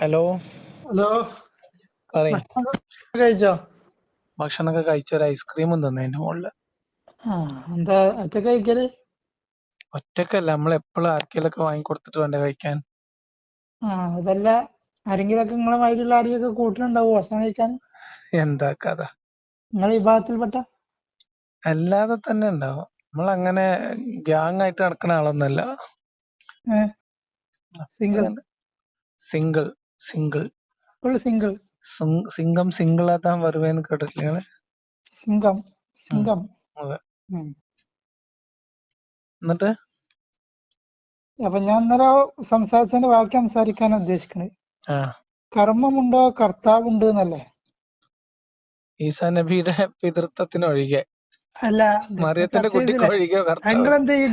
Hello, hello, പറയ്. ഭക്ഷണം കഴിച്ചോ? ഭക്ഷണമൊക്കെ കഴിച്ച് ഒരു ഐസ്ക്രീമും തിന്നു അതിന്റെ മുകളില്. ആ, എന്താ ഒറ്റക്ക് കഴിക്കല്? ഒറ്റക്കല്ല, നമ്മൾ എപ്പോഴും ആർക്കെങ്കിലൊക്കെ വാങ്ങിക്കൊടുത്തിട്ട് വേണ്ടേ കഴിക്കാൻ. അതല്ല, ആരെങ്കിലൊക്കെ നിങ്ങളെ മാതിരിയുള്ള ആരെയൊക്കെ കൂട്ടിനുണ്ടാവോ ഭക്ഷണം കഴിക്കാൻ? എന്താ കഥ? നിങ്ങൾ ഈ ഭാഗത്തിൽപ്പെട്ട? അല്ലാതെ തന്നെ ഉണ്ടാവും. നമ്മളങ്ങനെ ഗ്യാങ് ആയിട്ട് നടക്കുന്ന ആളൊന്നല്ല. Single? Single single full single? Singham സിംഗിളാത്താൻ വരുവേന്ന് കേട്ടിട്ടില്ലേ നിങ്ങള്? സിംഗം? സിംഗം? അതെ. ഉം. എന്നിട്ട് അപ്പൊ ഞാൻ ഇന്നലെ സംസാരിച്ചതിന്റെ ബാക്കി സംസാരിക്കാൻ ഉദ്ദേശിക്കുന്നത്. ആ കർമ്മമുണ്ടോ കർത്താവുണ്ട് എന്നല്ലേ? ഈസാ നബിയുടെ പിതൃത്വത്തിനൊഴികെ, അല്ല, മറിയത്തിന്റെ ചർച്ച കുട്ടിക്ക് ചെയ്തില്ലേ? ഒഴികെ കർത്താവ്. നിങ്ങളെന്താ ഈ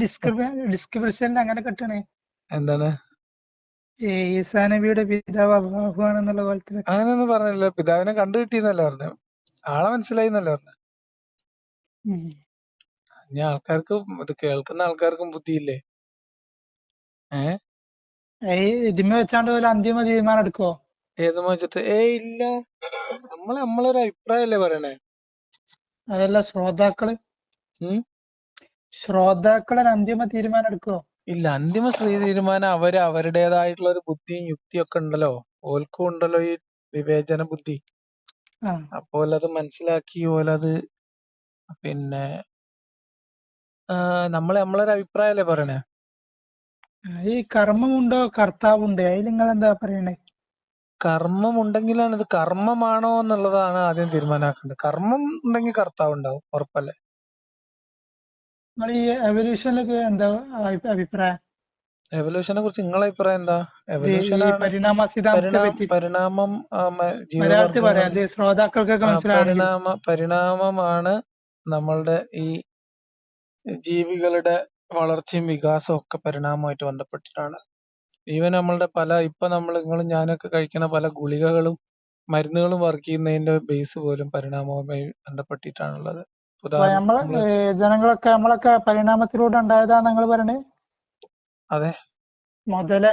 ഡിസ്ക്രിപ്ഷനിൽ അങ്ങനെ കെട്ടണേ? എന്താണ്? ഈ ഈസാ നബിയുടെ പിതാവ് അള്ളാഹു ആണെന്നുള്ള കോലത്തിലൊക്കെ. അങ്ങനെയൊന്നും പറഞ്ഞില്ല. പിതാവിനെ കണ്ടു കിട്ടിയെന്നല്ല പറഞ്ഞു. ആളെ മനസ്സിലായി എന്നല്ല പറഞ്ഞു. ഉം. ഇനി ആൾക്കാർക്കും ഇത് കേൾക്കുന്ന ആൾക്കാർക്കും ബുദ്ധിയില്ലേ? ഇതിന്മേ വെച്ചാണ്ട് പോലെ അന്തിമ തീരുമാനം എടുക്കോ? ഏത് വെച്ചിട്ട്? ഇല്ല, നമ്മളൊരു അഭിപ്രായമല്ലേ പറയണേ. അതല്ല, ശ്രോതാക്കള് ഉം ശ്രോതാക്കളൊരു അന്തിമ തീരുമാനം എടുക്കോ? ഇല്ല, അന്തിമ തീരുമാനം അവര് അവരുടേതായിട്ടുള്ള ഒരു ബുദ്ധിയും യുക്തിയും ഒക്കെ ഉണ്ടല്ലോ. ഓൽക്കും ഉണ്ടല്ലോ ഈ വിവേചന ബുദ്ധി. ആ, അപ്പോൾ അത് മനസ്സിലാക്കി ഓലത് പിന്നെ നമ്മളൊരു അഭിപ്രായമല്ലേ പറയണേ. ഈ കർമ്മമുണ്ടോ കർത്താവുണ്ട്, അതിൽ നിങ്ങൾ എന്താ പറയണേ? കർമ്മം ഉണ്ടെങ്കിലാണ് ഇത് കർമ്മമാണോ എന്നുള്ളതാണ് ആദ്യം തീരുമാനമാക്കേണ്ടത്. കർമ്മം ഉണ്ടെങ്കിൽ കർത്താവ് ഉണ്ടാവും, ഉറപ്പല്ലേ? നിങ്ങൾ ഈ എവല്യൂഷനിലൊക്കെ എന്താ അഭിപ്രായം? എവല്യൂഷനെ കുറിച്ച് നിങ്ങളെ അഭിപ്രായം എന്താ? ഈ എവല്യൂഷനാണ് പരിണാമ സിദ്ധാന്തത്തെ പറ്റി പരിണാമം. മലയാളത്തിൽ പറയാം, ജീവവർഗങ്ങളുടെ അത് ശ്രോതാക്കൾക്കൊക്കെ മനസ്സിലാണെങ്കിൽ. പരിണാമമാണ് നമ്മളുടെ ഈ ജീവികളുടെ വളർച്ചയും വികാസവും ഒക്കെ പരിണാമമായിട്ട് ബന്ധപ്പെട്ടിട്ടാണ്. ഈവൻ നമ്മളുടെ ഇപ്പൊ നിങ്ങളും ഞാനൊക്കെ കഴിക്കുന്ന പല ഗുളികകളും മരുന്നുകളും വർക്ക് ചെയ്യുന്നതിന്റെ ബേസ് പോലും പരിണാമവുമായി ബന്ധപ്പെട്ടിട്ടാണുള്ളത്. അപ്പൊ ഉദാഹരണം നമ്മളൊക്കെ പരിണാമത്തിലൂടെ ഉണ്ടായതാ നിങ്ങൾ പറയണേ? അതെ, മുതല്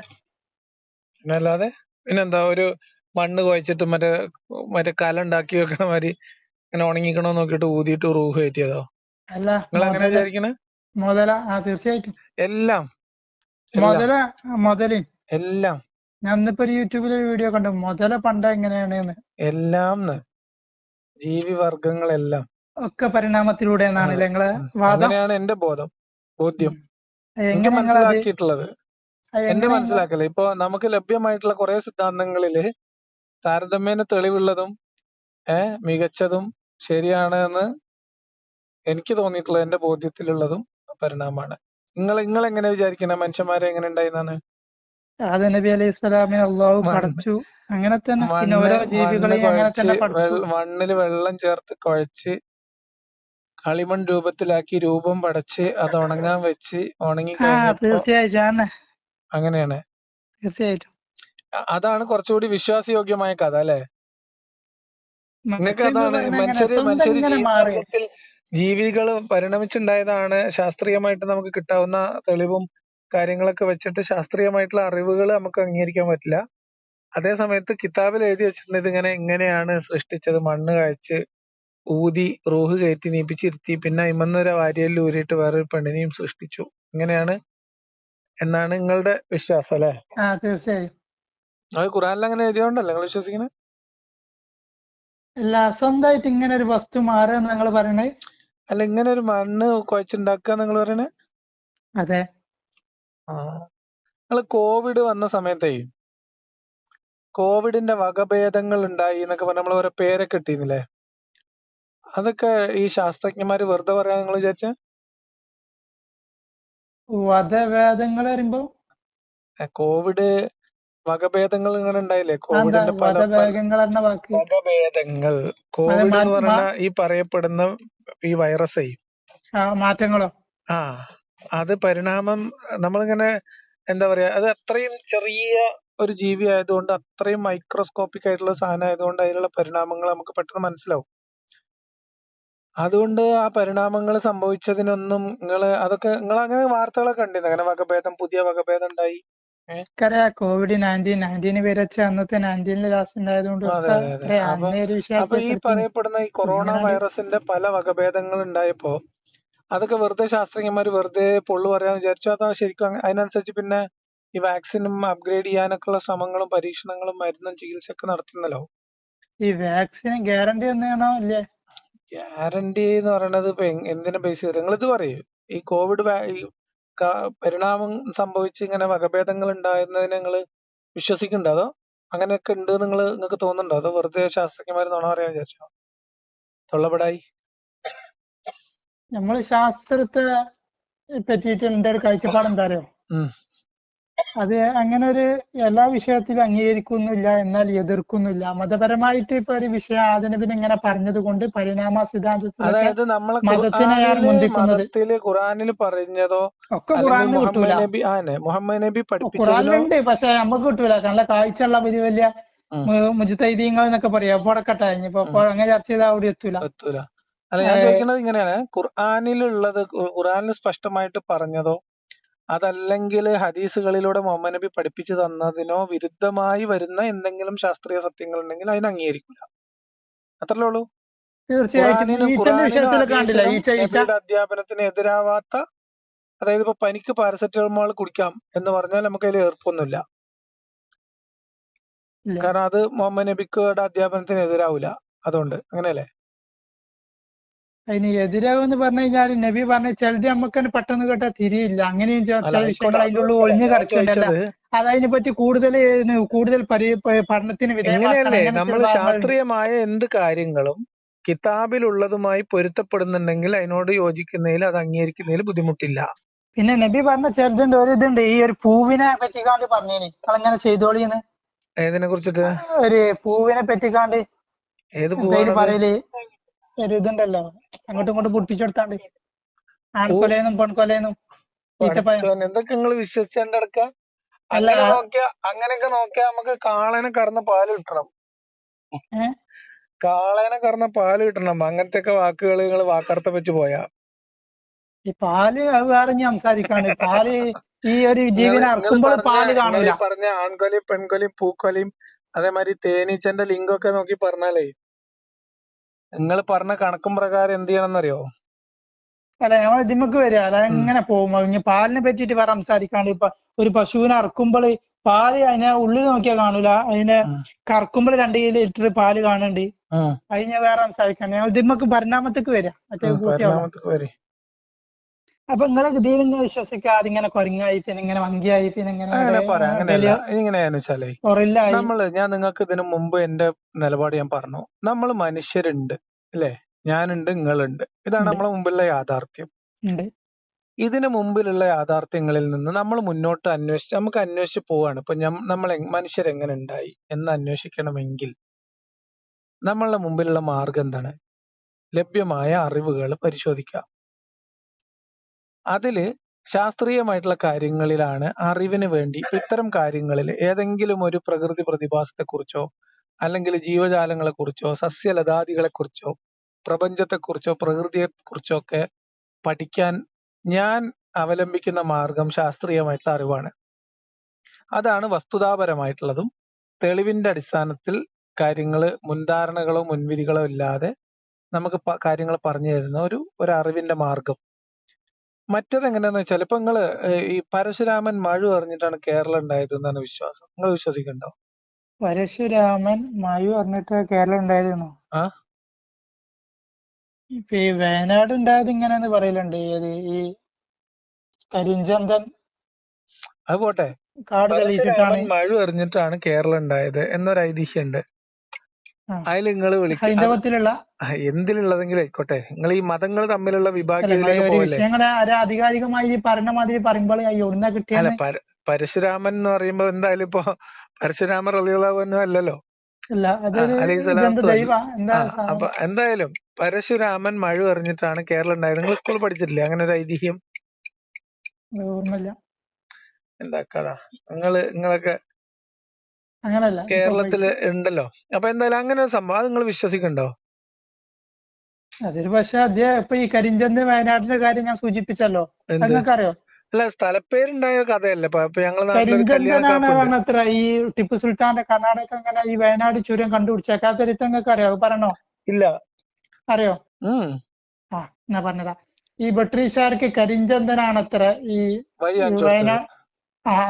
പിന്നല്ലാതെ. പിന്നെന്താ, ഒരു മണ്ണ് കുഴച്ചിട്ട് മറ്റേ കല ഉണ്ടാക്കി വെക്കണ മാതിരി ഇങ്ങനെ ഉണങ്ങിക്കണോ നോക്കിയിട്ട് ഊതിയിട്ട് റൂഹ് കയറ്റിയതോ? അല്ല, നിങ്ങൾ എങ്ങനെ വിചാരിക്കണേ? തീർച്ചയായിട്ടും എല്ലാം മുതല് എല്ലാം ഞാൻ ഇന്നിപ്പോ ഒരു യൂട്യൂബിൽ ഒരു വീഡിയോ കണ്ടു, മുതല പണ്ട് എങ്ങനെയാണ് എല്ലാം ജീവിവർഗങ്ങളെല്ലാം ഒക്കെ പരിണാമത്തിലൂടെ എന്നാണ് നിങ്ങളെ വാദം? അങ്ങനെയാണ് എന്റെ ബോധ്യം. എനിക്ക് എങ്ങനെ മനസ്സിലാക്കിയിട്ടുള്ളത്, എന്റെ എങ്ങനെ മനസ്സിലാക്കല്. ഇപ്പൊ നമുക്ക് ലഭ്യമായിട്ടുള്ള കുറെ സിദ്ധാന്തങ്ങളില് താരതമ്യേന തെളിവുള്ളതും മികച്ചതും ശരിയാണ് എന്ന് എനിക്ക് തോന്നിയിട്ടുള്ളത്, എന്റെ ബോധ്യത്തിലുള്ളതും പരിണാമമാണ്. നിങ്ങൾ എങ്ങനെ വിചാരിക്കുന്ന മനുഷ്യന്മാരെ എങ്ങനെ ഉണ്ടായിരുന്നാണ്? ആദം നബി അലൈഹി സ്വലാമിനെ അള്ളാഹു പടച്ചു, അങ്ങനെ തന്നെ. പിന്നെ ഓരോ ജീവികളെയും അങ്ങനെ തന്നെ പടച്ചു. മണ്ണില് വെള്ളം ചേർത്ത് കുഴച്ച് കളിമൺ രൂപത്തിലാക്കി രൂപം പടച്ച് അത് ഉണങ്ങാൻ വെച്ച് ഉണങ്ങി കഴിഞ്ഞപ്പോ തീർച്ചയായിട്ടും അങ്ങനെയാണ്. തീർച്ചയായിട്ടും അതാണ് കുറച്ചുകൂടി വിശ്വാസയോഗ്യമായ കഥ, അല്ലെ? നിങ്ങൾക്ക് അതാണ് മനുഷ്യര് ജീവികൾ പരിണമിച്ചുണ്ടായതാണ് ശാസ്ത്രീയമായിട്ട് നമുക്ക് കിട്ടാവുന്ന തെളിവും കാര്യങ്ങളൊക്കെ വെച്ചിട്ട് ശാസ്ത്രീയമായിട്ടുള്ള അറിവുകൾ നമുക്ക് അംഗീകരിക്കാൻ പറ്റില്ല. അതേ സമയത്ത് കിതാബിൽ എഴുതി വെച്ചിട്ടുണ്ട് ഇങ്ങനെയാണ് സൃഷ്ടിച്ചത്. മണ്ണ് കഴിച്ച് ഊതി റൂഹ് കയറ്റി നീപ്പിച്ചിരുത്തി പിന്നെ ഇമ്മന്നൊരു വാരിയലിൽ ഊരിയിട്ട് വേറൊരു പെണ്ണിനെയും സൃഷ്ടിച്ചു. ഇങ്ങനെയാണ് എന്നാണ് നിങ്ങളുടെ വിശ്വാസം, അല്ലെ? തീർച്ചയായും. അത് ഖുറാനിൽ അങ്ങനെ എഴുതിയോണ്ടല്ലേ നിങ്ങൾ വിശ്വസിക്കുന്നത്? അല്ല, സ്വന്തമായിട്ട് ഇങ്ങനെ ഒരു വസ്തു മാറുക നിങ്ങൾ പറയണേ? അല്ല, ഇങ്ങനെ ഒരു മണ്ണ് കുഴച്ചുണ്ടാക്കുക നിങ്ങൾ പറയണേ? അതെ. നിങ്ങൾ കോവിഡ് വന്ന സമയത്തേ കോവിഡിന്റെ വകഭേദങ്ങൾ ഉണ്ടായി എന്നൊക്കെ പറഞ്ഞ നമ്മൾ ഓരോ പേരൊക്കെ ഇട്ടിരുന്നില്ലേ? അതൊക്കെ ഈ ശാസ്ത്രജ്ഞന്മാര് വെറുതെ പറയാൻ നിങ്ങൾ വിചാരിച്ച? വധഭേദങ്ങൾ വരുമ്പോ കോവിഡ് വകഭേദങ്ങൾ ഇങ്ങനെ ഉണ്ടായില്ലേ? കോവിഡിന്റെ പല വകഭേദങ്ങൾ. കോവിഡ് എന്ന് പറഞ്ഞ ഈ പറയപ്പെടുന്ന ഈ വൈറസേ മാറ്റങ്ങളോ? അത് പരിണാമം. നമ്മളിങ്ങനെ എന്താ പറയാ, അത് അത്രയും ചെറിയ ഒരു ജീവി ആയതുകൊണ്ട്, അത്രയും മൈക്രോസ്കോപ്പിക് ആയിട്ടുള്ള സാധനം ആയതുകൊണ്ട് അതിലുള്ള പരിണാമങ്ങൾ നമുക്ക് പെട്ടെന്ന് മനസ്സിലാവും. അതുകൊണ്ട് ആ പരിണാമങ്ങൾ സംഭവിച്ചതിനൊന്നും നിങ്ങൾ അങ്ങനെ വാർത്തകളൊക്കെ കണ്ടിരുന്നു? അങ്ങനെ പുതിയ വകഭേദം ഉണ്ടായി COVID-19 വരച്ച അന്നത്തെ 19 ലാസ്റ്റ് ഉണ്ടായതുകൊണ്ട് അതെ ഒക്കെ അതെ അതെ. അറിയാം. അപ്പൊ അന്നേ ഒരു ഈ വിശ്വാസപ്പെടുത്തി. പറയപ്പെടുന്ന ഈ കൊറോണ ഇങ്ങനാണ്ട് വൈറസിന്റെ പല വകഭേദങ്ങൾ ഉണ്ടായപ്പോ അതൊക്കെ വെറുതെ ശാസ്ത്രജ്ഞന്മാർ വെറുതെ പൊള്ളു പറയാന്ന് വിചാരിച്ചു. അതാ ശരിക്കും അതിനനുസരിച്ച് പിന്നെ ഈ വാക്സിനും അപ്ഗ്രേഡ് ചെയ്യാനൊക്കെയുള്ള ശ്രമങ്ങളും പരീക്ഷണങ്ങളും മരുന്നും ചികിത്സയൊക്കെ നടത്തുന്നല്ലോ. ഈ വാക്സിന് ഗ്യാരണ്ടി ഒന്നാണോ ഇല്ലേ? ഗ്യാരണ്ടി എന്ന് പറയണത് ഇപ്പൊ എന്തിനെ ബേസ് ചെയ്ത് നിങ്ങൾ ഇത് പറയൂ. ഈ കോവിഡ് പരിണാമം സംഭവിച്ച് ഇങ്ങനെ വകഭേദങ്ങൾ ഉണ്ടാകുന്നതിനെ നിങ്ങൾ വിശ്വസിക്കുന്നുണ്ടോ? അതോ അങ്ങനെയൊക്കെ ഉണ്ട് നിങ്ങൾക്ക് തോന്നുന്നുണ്ടോ? അതോ വെറുതെ ശാസ്ത്രജ്ഞന്മാർ നുണ പറയാൻ വിചാരിച്ചോ? തൊള്ളപടായി. നമ്മള് ശാസ്ത്രത്തെ പറ്റിയിട്ട് എന്റെ ഒരു കാഴ്ചപ്പാട് എന്താ അറിയോ? അത് അങ്ങനെ ഒരു എല്ലാ വിഷയത്തിലും അംഗീകരിക്കുന്നില്ല, എന്നാൽ എതിർക്കുന്നില്ല. മതപരമായിട്ട് ഇപ്പൊ ഒരു വിഷയം അതിന് പിന്നെ ഇങ്ങനെ പറഞ്ഞത് കൊണ്ട് പരിണാമ സിദ്ധാന്തത്തിലൊക്കെ അതായത് നമ്മളെ മതത്തിനെയാണ് മുന്തിക്കുന്നത്. ഖുറാനിൽ പറഞ്ഞതോ ഒക്കെ അല്ലെങ്കിൽ ഖുറാനിൽ കിട്ടൂല. മുഹമ്മദ് നബി പഠിപ്പിച്ചതിനോ ഖുറാനിലുണ്ട്, പക്ഷെ നമുക്ക് കിട്ടൂല. നല്ല കാഴ്ചയുള്ള വലിയ വലിയ ഉം. മുജ്തഹിദീങ്ങൾ എന്നൊക്കെ പറയാം. അപ്പൊ അടക്കട്ടെ, ഇനിയിപ്പോ അങ്ങനെ ചർച്ച ചെയ്താൽ അവിടെ എത്തൂല. അല്ല, ഞാൻ ചോദിക്കുന്നത് ഇങ്ങനെയാണ്, ഖുർആനിലുള്ളത് ഖുർആനിൽ സ്പഷ്ടമായിട്ട് പറഞ്ഞതോ അതല്ലെങ്കിൽ ഹദീസുകളിലൂടെ മുഹമ്മദ് നബി പഠിപ്പിച്ചു തന്നതിനോ വിരുദ്ധമായി വരുന്ന എന്തെങ്കിലും ശാസ്ത്രീയ സത്യങ്ങൾ ഉണ്ടെങ്കിൽ അതിനെ അംഗീകരിക്കില്ല. അത്രല്ലേ ഉള്ളൂ. തീർച്ചയായിട്ടും ഖുറാനിനും ഹദീസിനും നബിയുടെ അധ്യാപനത്തിന് എതിരാവാത്ത, അതായത് ഇപ്പൊ പനിക്ക് പാരസെറ്റമോൾ കുടിക്കാം എന്ന് പറഞ്ഞാൽ നമുക്ക് അതിൽ എതിർപ്പൊന്നുമില്ല. കാരണം അത് മുഹമ്മദ് നബിയുടെ അധ്യാപനത്തിന് എതിരാവില്ല. അതുകൊണ്ട് അങ്ങനെയല്ലേ? അതിന് എതിരാവെന്ന് പറഞ്ഞു കഴിഞ്ഞാൽ നബി പറഞ്ഞ ചിലത് നമുക്ക് പെട്ടെന്ന് കേട്ടാൽ തിരിയില്ല. അങ്ങനെയും ചില വിഷയങ്ങൾ അതിൻ്റെ ഉള്ളിൽ ഒളിഞ്ഞു കിടക്കുന്നുണ്ടല്ല. അത് അതിനെ പറ്റി കൂടുതൽ പഠനത്തിന് എങ്ങനെയല്ലേ നമ്മൾ ശാസ്ത്രീയമായ എന്ത് കാര്യങ്ങളും കിതാബിലുള്ളതുമായി പൊരുത്തപ്പെടുന്നുണ്ടെങ്കിൽ അതിനോട് യോജിക്കുന്നതിൽ അത് അംഗീകരിക്കുന്നതിൽ ബുദ്ധിമുട്ടില്ല. പിന്നെ നബി പറഞ്ഞ ചെറുതുണ്ട്, ഒരു ഇതുണ്ട്, ഈ ഒരു പൂവിനെ പറ്റിക്കാണ്ട് പറഞ്ഞേനി അതങ്ങനെ ചെയ്തോളിന്ന്. ഏതിനെ കുറിച്ചിട്ട്? ഒരു പൂവിനെ പറ്റിക്കാണ്ട്. ഏത് പൂവാണ് പറയല്? ഒരു ഇതുണ്ടല്ലോ, അങ്ങോട്ടും ഇങ്ങോട്ടും പൊട്ടിച്ചെടുത്താണ്ട്, ആൺകൊലേന്നും പെൺകൊലേന്നും. എന്തൊക്കെ നിങ്ങൾ വിശ്വസിച്ചാണ്ടടക്ക? അങ്ങനെയൊക്കെ നോക്കിയാ നമുക്ക് കാളനെ കറന്ന പാല് കിട്ടണം. കാളേനെ കറന്ന പാല് കിട്ടണം. അങ്ങനത്തെ ഒക്കെ വാക്കുകൾ നിങ്ങൾ വാക്കർത്ഥം വെച്ച് പോയാ ഈ പാല് വേറെ സംസാരിക്കാണ്. പാല് ഈ ഒരു ജീവനെ അറക്കുമ്പോൾ പാല് കാണൂല. പറഞ്ഞ ആൺകൊലയും പെൺകൊലയും പൂക്കൊലയും അതേമാതിരി തേനീച്ചന്റെ ലിംഗമൊക്കെ നോക്കി പറഞ്ഞാലേ നിങ്ങൾ പറഞ്ഞ കണക്കും പ്രകാരം എന്ത് ചെയ്യണമെന്നറിയോ? അല്ല, നമ്മൾ ഇതിമ്മക്ക് വരിക അല്ല, എങ്ങനെ പോകും? ഇനി പാലിനെ പറ്റിയിട്ട് വേറെ സംസാരിക്കാണ്ട്. ഇപ്പൊ ഒരു പശുവിനെ അറക്കുമ്പോൾ പാല് അതിനെ ഉള്ളിൽ നോക്കിയാൽ കാണൂല, അതിനെ കറക്കുമ്പോൾ 2 ലിറ്റർ പാല് കാണുന്നുണ്ട്. അതിനെ വേറെ സംസാരിക്കാണ്ട്. ഞങ്ങൾ ഇതിമ്മക്ക് പരിണാമത്തേക്ക് വരിക. മറ്റേ അപ്പൊ നിങ്ങളെ ഇതിൽ ഇങ്ങനെ വിശ്വസിക്കുക, അതിങ്ങനെ കൊരങ്ങായി, പിന്നെ ഇങ്ങനെ വങ്കിയായി, പിന്നെ ഞാൻ നിങ്ങൾക്ക് ഇതിനു മുമ്പ് എന്റെ നിലപാട് ഞാൻ പറഞ്ഞു. നമ്മൾ മനുഷ്യരുണ്ട് അല്ലേ? ഞാനുണ്ട്, നിങ്ങളുണ്ട്. ഇതാണ് നമ്മളെ മുമ്പിലുള്ള യാഥാർത്ഥ്യം. ഇതിനു മുമ്പിലുള്ള യാഥാർത്ഥ്യങ്ങളിൽ നിന്ന് നമ്മൾ മുന്നോട്ട് നമുക്ക് അന്വേഷിച്ച് പോവാണ്. ഇപ്പൊ നമ്മൾ മനുഷ്യരെങ്ങനെ ഉണ്ടായി എന്ന് അന്വേഷിക്കണമെങ്കിൽ നമ്മളുടെ മുമ്പിലുള്ള മാർഗം എന്താണ്? ലഭ്യമായ അറിവുകൾ പരിശോധിക്കുക. അതില് ശാസ്ത്രീയമായിട്ടുള്ള കാര്യങ്ങളിലാണ് അറിവിന് വേണ്ടി ഇത്തരം കാര്യങ്ങളിൽ ഏതെങ്കിലും ഒരു പ്രകൃതി പ്രതിഭാസത്തെക്കുറിച്ചോ അല്ലെങ്കിൽ ജീവജാലങ്ങളെ കുറിച്ചോ സസ്യലതാദികളെ കുറിച്ചോ പ്രപഞ്ചത്തെക്കുറിച്ചോ പ്രകൃതിയെക്കുറിച്ചോ ഒക്കെ പഠിക്കാൻ ഞാൻ അവലംബിക്കുന്ന മാർഗം ശാസ്ത്രീയമായിട്ടുള്ള അറിവാണ്. അതാണ് വസ്തുതാപരമായിട്ടുള്ളതും തെളിവിന്റെ അടിസ്ഥാനത്തിൽ കാര്യങ്ങൾ മുൻധാരണകളോ മുൻവിധികളോ ഇല്ലാതെ നമുക്ക് കാര്യങ്ങൾ പറഞ്ഞു തരുന്ന ഒരു അറിവിന്റെ മാർഗം. മറ്റത് എങ്ങനെയാന്ന് വെച്ചാൽ ഇപ്പൊ നിങ്ങള് ഈ പരശുരാമൻ മഴ പറഞ്ഞിട്ടാണ് കേരളം ഉണ്ടായത് എന്നാണ് വിശ്വാസം. നിങ്ങൾ വിശ്വസിക്കണ്ടോ? പരശുരാമൻ മഴ പറഞ്ഞിട്ട് കേരളം ഉണ്ടായതെന്നോ? ഇപ്പൊ ഈ വയനാട് ഉണ്ടായത് ഇങ്ങനെയെന്ന് പറയലുണ്ട്. ഈ കരിഞ്ചന്തൻ അത് പോട്ടെ, പരശുരാമൻ മഴ എറിഞ്ഞിട്ടാണ് കേരളം ഉണ്ടായത് എന്നൊരു ഐതിഹ്യമുണ്ട്. അതിൽ നിങ്ങൾ ഹൈന്ദവത്തിലുള്ള എന്തിലുള്ളതെങ്കിലും ആയിക്കോട്ടെ, നിങ്ങൾ ഈ മതങ്ങൾ തമ്മിലുള്ള ആധികാരികമായി പറഞ്ഞ മാതിരി പറയുമ്പോൾ അല്ല, പരശുരാമൻ എന്ന് പറയുമ്പോ എന്തായാലും ഇപ്പൊ പരശുരാമൻ റളിയല്ലാഹു അൻഹു അല്ലല്ലോ, അപ്പൊ എന്തായാലും പരശുരാമൻ മഴ എറിഞ്ഞിട്ടാണ് കേരളം ഉണ്ടായത്. നിങ്ങൾ സ്കൂളിൽ പഠിച്ചിട്ടില്ലേ അങ്ങനെ ഒരു ഐതിഹ്യം? എന്താ കഥ? നിങ്ങളൊക്കെ കേരളത്തില് ഉണ്ടല്ലോ. അപ്പൊ എന്തായാലും അങ്ങനെ ഒരു സംഭവം അത് നിങ്ങൾ വിശ്വസിക്കണ്ടോ? അതൊരു പക്ഷെ അദ്ദേഹം ഇപ്പൊ ഈ കരിഞ്ചന്ത് വയനാടിന്റെ കാര്യം ഞാൻ സൂചിപ്പിച്ചല്ലോ, നിങ്ങൾക്കറിയോ? അല്ല സ്ഥലപ്പേരുണ്ടായ കഥയല്ലേ ഇപ്പൊ ഞങ്ങളെ നാട്ടിലൊരു കല്യാണ കരിഞ്ചന്തനാണ് കാപ്പുണ്ട്. പറഞ്ഞത്ര ഈ ടിപ്പു സുൽത്താന്റെ കർണാടക അങ്ങനെ ഈ വയനാട് ചുരം കണ്ടുപിടിച്ചേക്കാ ചരിത്രം നിങ്ങൾക്ക് അറിയോ? പറഞ്ഞോ, ഇല്ല. അറിയോ? ഉം ആ എന്നാ പറഞ്ഞതാ. ഈ ബ്രിട്ടീഷുകാർക്ക് കരിഞ്ചന്തനാണത്ര ഈ വഴി ഈ കാണിച്ചു കൊടുത്തത്. വയനാ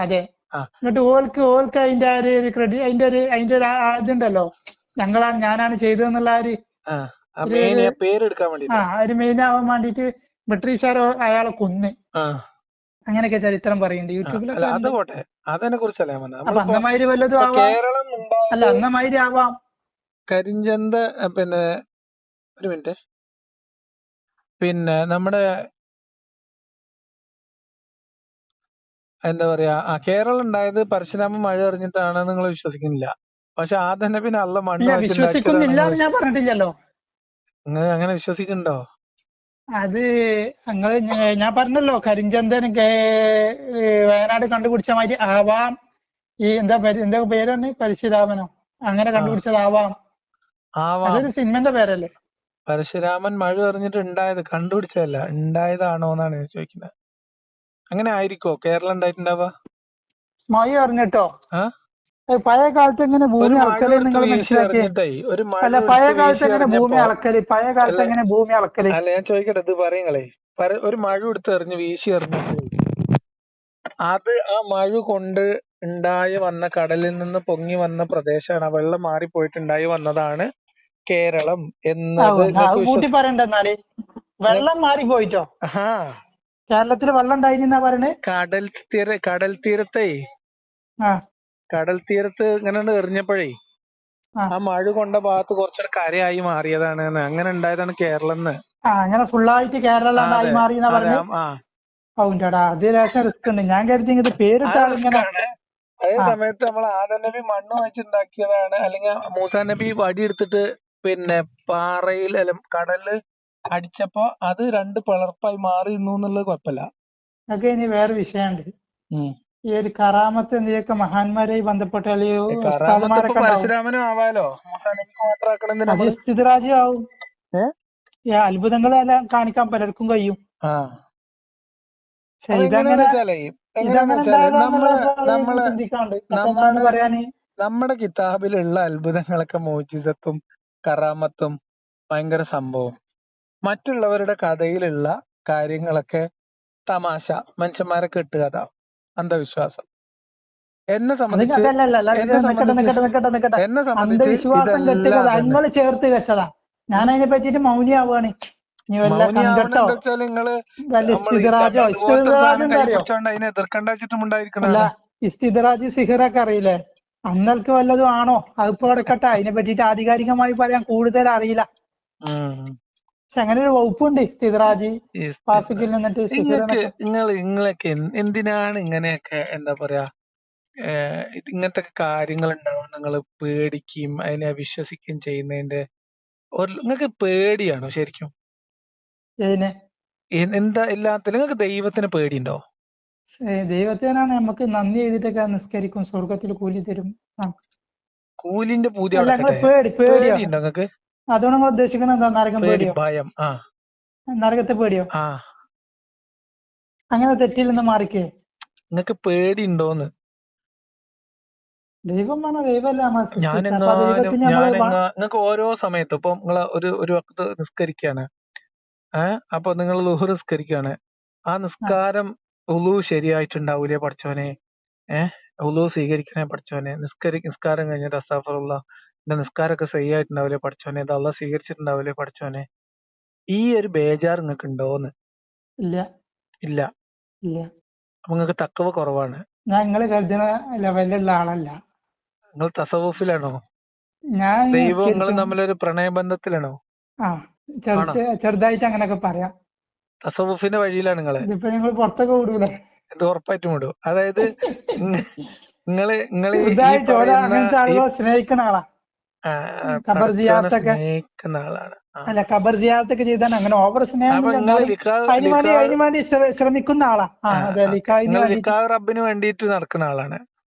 അതെ. ആ എന്നിട്ട് ഓൾക്ക് അതിന്റെ ഒരു ക്രെഡിറ്റ് അതിന്റെ ഒരു ഇതുണ്ടല്ലോ, ഞാനാണ് ചെയ്തതെന്നുള്ള ആ ആ ഒരു മെയിൻ ആ പേരെടുക്കാൻ വേണ്ടിട്ട്. ഒരു മെയിൻ ആവാൻ വേണ്ടിട്ട് ബ്രിട്ടീഷുകാർ അയാളെ കൊന്ന്. ആ അങ്ങനെയൊക്കെ ചരിത്രം പറയുന്നുണ്ട്, ആ അല്ല യൂട്യൂബിലൊക്കെ അത് ഉണ്ട്. പോട്ടെ, അതിനെ കുറിച്ചല്ല ഞാൻ പറഞ്ഞത്. അപ്പൊ നമ്മളിപ്പോ അന്നമാതിരി വല്ലതും ഇപ്പൊ ആവാം, കേരളം അല്ല ഉണ്ടായത് അന്നമാതിരി ആവാം. കരിഞ്ചന്ത പിന്നെ ഒരു മിനിറ്റ്, പിന്നെ നമ്മുടെ എന്താ പറയാ കേരളം ഉണ്ടായത് പരശുരാമൻ മഴ എറിഞ്ഞിട്ടാണ് നിങ്ങൾ വിശ്വസിക്കുന്നില്ല. പക്ഷെ ആ തന്നെ പിന്നെ അള്ള മണ്ണ് ഇല്ല, വെച്ചുണ്ടാക്കിയതാണ് വിശ്വസിക്കുന്നില്ല നിങ്ങൾ എന്ന് ഞാൻ പറഞ്ഞിട്ടില്ലല്ലോ. നിങ്ങൾ അങ്ങനെ വിശ്വസിക്കുന്നുണ്ടോ? അത് ഞാൻ പറഞ്ഞല്ലോ, കരിഞ്ചന്തൻ വയനാട് കണ്ടുപിടിച്ച മാതിരി ആവാം. ഈ എന്താ പേരാണ്, പരശുരാമനോ അങ്ങനെ ആ കണ്ടുപിടിച്ചതാവാം. ആവാം. അതൊരു സിനിമന്റെ പേരല്ലേ. പരശുരാമൻ മഴ എറിഞ്ഞിട്ട് ഉണ്ടായത്, കണ്ടുപിടിച്ചതല്ല, ഉണ്ടായതാണോ എന്നാണ് ഞാൻ ചോദിക്കുന്നത്. അങ്ങനെ ആയിരിക്കോ കേരളം ഉണ്ടായിട്ടുണ്ടാവുക? മഴ അറിഞ്ഞിട്ടോ? ആ പഴയ കാലത്ത് എങ്ങനെ ഒരു ഭൂമി മഴ അളക്കല് എടുത്ത് നിങ്ങൾ വീശി മനസ്സിലാക്കിയേ? എറിഞ്ഞിട്ടേ, ഒരു മഴ അല്ല, പഴയ എടുത്ത് കാലത്ത് വീശി എങ്ങനെ ഭൂമി എറിഞ്ഞപ്പോ, അളക്കല്? പഴയ കാലത്ത് അല്ല എങ്ങനെ ഭൂമി അളക്കല്? അല്ല ഞാൻ ചോദിക്കട്ടെ, ഇത് പറയുങ്ങളേ, ഒരു മഴ എടുത്ത് എറിഞ്ഞ് വീശി എറിഞ്ഞിട്ട് അത് ആ മഴ കൊണ്ട് ഉണ്ടായി വന്ന കടലിൽ നിന്ന് പൊങ്ങി വന്ന പ്രദേശമാണ്, ആ വെള്ളം മാറിപ്പോയിട്ടുണ്ടായി വന്നതാണ് കേരളം എന്നത് അത് നിങ്ങൾക്ക് കൂട്ടി പറയണ്ട എന്നാല്. വെള്ളം മാറി പോയിട്ടോ? ആ കേരളത്തിൽ വെള്ളം ഉണ്ടായിരുന്നാ പറയണേ? കടൽ തീരത്തേ, ആ കടൽ തീരത്ത് ഇങ്ങനെ എറിഞ്ഞപ്പോഴേ ആ ആ മഴ കൊണ്ട ഭാഗത്ത് കുറച്ചൊരു കരയായി മാറിയതാണ്, അങ്ങനെ ഉണ്ടായതാണ് കേരളം എന്ന്. അങ്ങനെ ഫുള്ളായിട്ട് കേരളാണ്ടായി അതെ മാറി എന്നാ അതെ പറഞ്ഞേ? ഔന്റടാ, അത് ലേശം റിസ്ക് ഉണ്ട്. ഞാൻ കരുതി ഇത് പേരിട്ട അത് റിസ്ക് ആളിങ്ങനെ. ആണ്. അതേ ആ സമയത്ത് നമ്മൾ ആദം നബി മണ്ണ് വെച്ചുണ്ടാക്കിയതാണ്, അല്ലെങ്കിൽ മൂസാ നബി വടി എടുത്തിട്ട് പിന്നെ പാറയിൽ അല്ല കടലില് അടിച്ചപ്പോ അത് രണ്ട് പിളർപ്പായി മാറിയിരുന്നു എന്നുള്ളത് കുഴപ്പമില്ല. ഒക്കെ ഇനി വേറെ വിഷയമുണ്ട്. ഉം. ഈ ഒരു കറാമത്ത് എന്തൊക്കെ മഹാന്മാരായി ബന്ധപ്പെട്ട അല്ലെങ്കിൽ കറാമത്ത് ഇപ്പൊ ഉസ്താദുമാരൊക്കെ ഉണ്ടാവും. പരശുരാമനും ആവാലോ, മൂസാ നബിക്ക് മാത്രമാക്കണം അത് നമ്മള്. ഇസ്തിദ്റാജും ആവും. ഏഹ് ഈ അത്ഭുതങ്ങളെല്ലാം കാണിക്കാൻ പലർക്കും കഴിയും. ആ പക്ഷെ അപ്പൊ എങ്ങനെയാന്ന് ഇതങ്ങനെ വെച്ചാലേ, എങ്ങനെയാന്ന് ഇതങ്ങനെ വെച്ചാല് ഉണ്ടായതാന്നുള്ളത് ആളുകൾക്ക് ചിന്തിക്കാണ്ട്. അപ്പൊ എന്താണ് നമ്മുടെ പറയാന്? നമ്മുടെ കിതാബിലുള്ള അത്ഭുതങ്ങളൊക്കെ മോചിതത്വം കറാമത്തും ഭയങ്കര സംഭവം, മറ്റുള്ളവരുടെ കഥയിലുള്ള കാര്യങ്ങളൊക്കെ തമാശ, മനുഷ്യന്മാരെ കെട്ടുകഥ, അന്ധവിശ്വാസം. എന്നെ സംബന്ധിച്ച് അതല്ലല്ല, എന്നെ സംബന്ധിച്ച് നിക്കട്ടെ. എന്നെ സംബന്ധിച്ച് അന്ധവിശ്വാസം കെട്ടുകഥ ഇതല്ലാതെ തന്നെ. നിങ്ങൾ ചേർത്ത് വെച്ചതാ. ഞാൻ അതിനെ പറ്റിയിട്ട് മൗനിയാവാണ്. ഇനി വല്ല മൗനിയാവണ കൺകെട്ടോ എന്താ വെച്ചാല് നിങ്ങള് വല്ല നമ്മൾ ഈ ഇസ്തിദ്റാജോ, ഇതുപോലത്തെ ഒരു ഇസ്തിദ്റാജ് സാധനം എന്താ കൈ അറിയോ? പിടിച്ചോണ്ട് അതിനെ എതിർക്കണ്ട വെച്ചിട്ടും അല്ല, ഉണ്ടായിരിക്കണാണ്. ഇസ്തിദ്റാജ് സിഹിറൊക്കെ അറിയില്ലേ? അന്നൾക്ക് വല്ലതും ആണോ? അതിപ്പോ കിടക്കട്ടെ, അതിനെ പറ്റിയിട്ട് ആധികാരികമായി പറയാൻ കൂടുതൽ അറിയില്ല. പക്ഷെ അങ്ങനെ ഒരു വകുപ്പുണ്ട്, ഇസ്തിദ്റാജ് ഫാസിക്കിൽ നിന്നിട്ട് സിഹിർ എന്നൊക്കെ. നിങ്ങളൊക്കെ എന്തിനാണ് ഇങ്ങനെയൊക്കെ എന്താ പറയാ ഇങ്ങനത്തെ കാര്യങ്ങൾ ഉണ്ടാവും, നിങ്ങൾ പേടിക്കുകയും അതിനെ വിശ്വസിക്കുകയും ചെയ്യുന്നതിന്റെ നിങ്ങൾക്ക് പേടിയാണോ ശരിക്കും? ഇതിനെ എന്താ എല്ലാത്തിലും നിങ്ങൾക്ക് ദൈവത്തിന് പേടിയുണ്ടോ? ദൈവത്തിനാണ് നമുക്ക് നന്ദി ചെയ്തിട്ടൊക്കെ നിസ്കരിക്കും, സ്വർഗത്തിൽ കൂലി തരും. കൂലിന്റെ പൂതി അല്ല, അവിടെ നിങ്ങൾ കട്ടെ, പേടിയോ? പേടിയുണ്ടോ നിങ്ങൾക്ക്? അതുകൊണ്ട് നിങ്ങൾ ഉദ്ദേശിക്കുന്നത് എന്താ? നരകം പേടി, പേടിയോ? ഭയം. നരകത്തെ പേടിയോ? ആ അങ്ങനെ തെറ്റിൽ നിന്ന് മാറിക്കേ. നിങ്ങൾക്ക് പേടിയുണ്ടോന്ന്? ദൈവം പറഞ്ഞ ദൈവമല്ല നമ്മളെ സൃഷ്ടിച്ച. അപ്പൊ ആ ദൈവത്തിന് നമ്മള് നിങ്ങൾക്ക് ഓരോ സമയത്തും ഇപ്പൊ നിങ്ങൾ ഒരു വക്ത് നിസ്കരിക്കുകയാണ്, അപ്പൊ നിങ്ങൾ ളുഹർ നിസ്കരിക്കുകയാണ്, ആ നിസ്കാരം ഉളു ശരിയായിട്ടുണ്ടാവൂലേ പഠിച്ചോനെ, ഉളു സ്വീകരിക്കണേ പഠിച്ചോനെ, നിസ്കാരം കഴിഞ്ഞിട്ട് അസ്തഗ്ഫിറുല്ലാ, എന്റെ നിസ്കാരമൊക്കെ ശരിയായിട്ടുണ്ടാവില്ലേ പഠിച്ചോനെ, ഇത് അള്ളാഹ് സ്വീകരിച്ചിട്ടുണ്ടാവില്ലേ പഠിച്ചോനെ, ഈ ഒരു ബേജാർ നിങ്ങൾക്ക് ഉണ്ടോന്ന്? ഇല്ല. അപ്പൊ നിങ്ങൾക്ക് തഖ്വ കുറവാണ്. ഞാൻ നിങ്ങള് കരുതുന്ന ലെവലിലുള്ള ആളല്ല. നിങ്ങൾ തസവുഫിലാണോ? ഞാൻ ദൈവങ്ങളും തമ്മിലൊരു പ്രണയബന്ധത്തിലാണോ? ചെറുതായിട്ട് അങ്ങനെയൊക്കെ പറയാം. തസവുഫിന്റെ വഴിയിലാണ് നിങ്ങള്? ഇതിപ്പോ നിങ്ങൾ പുറത്തൊക്കെ വിടൂലേ? ഇത് ഉറപ്പായിട്ടും വിടും. അതായത് നിങ്ങള് ഈ ചെറുതായിട്ട് പറയുന്ന അങ്ങനത്തെ ആളുകളെ സ്നേഹിക്കുന്ന ആളാ. ഖബർ പടച്ചോനെ ജിയാത്തൊക്കെ സ്നേഹിക്കുന്ന ആളാണ്. അല്ല, ഖബർ ജിയാത്തൊക്കെ ചെയ്താൽ അങ്ങനെ ഓവർ അപ്പൊ സ്നേഹം നിങ്ങള് അതിനു വേണ്ടി ശ്രമിക്കുന്ന ആളാ. അതെ, ലിഖായിന് നിങ്ങൾ വേണ്ടിട്ട്. ലിഖാ റബ്ബിന് വേണ്ടിയിട്ട് നടക്കുന്ന ആളാണ്.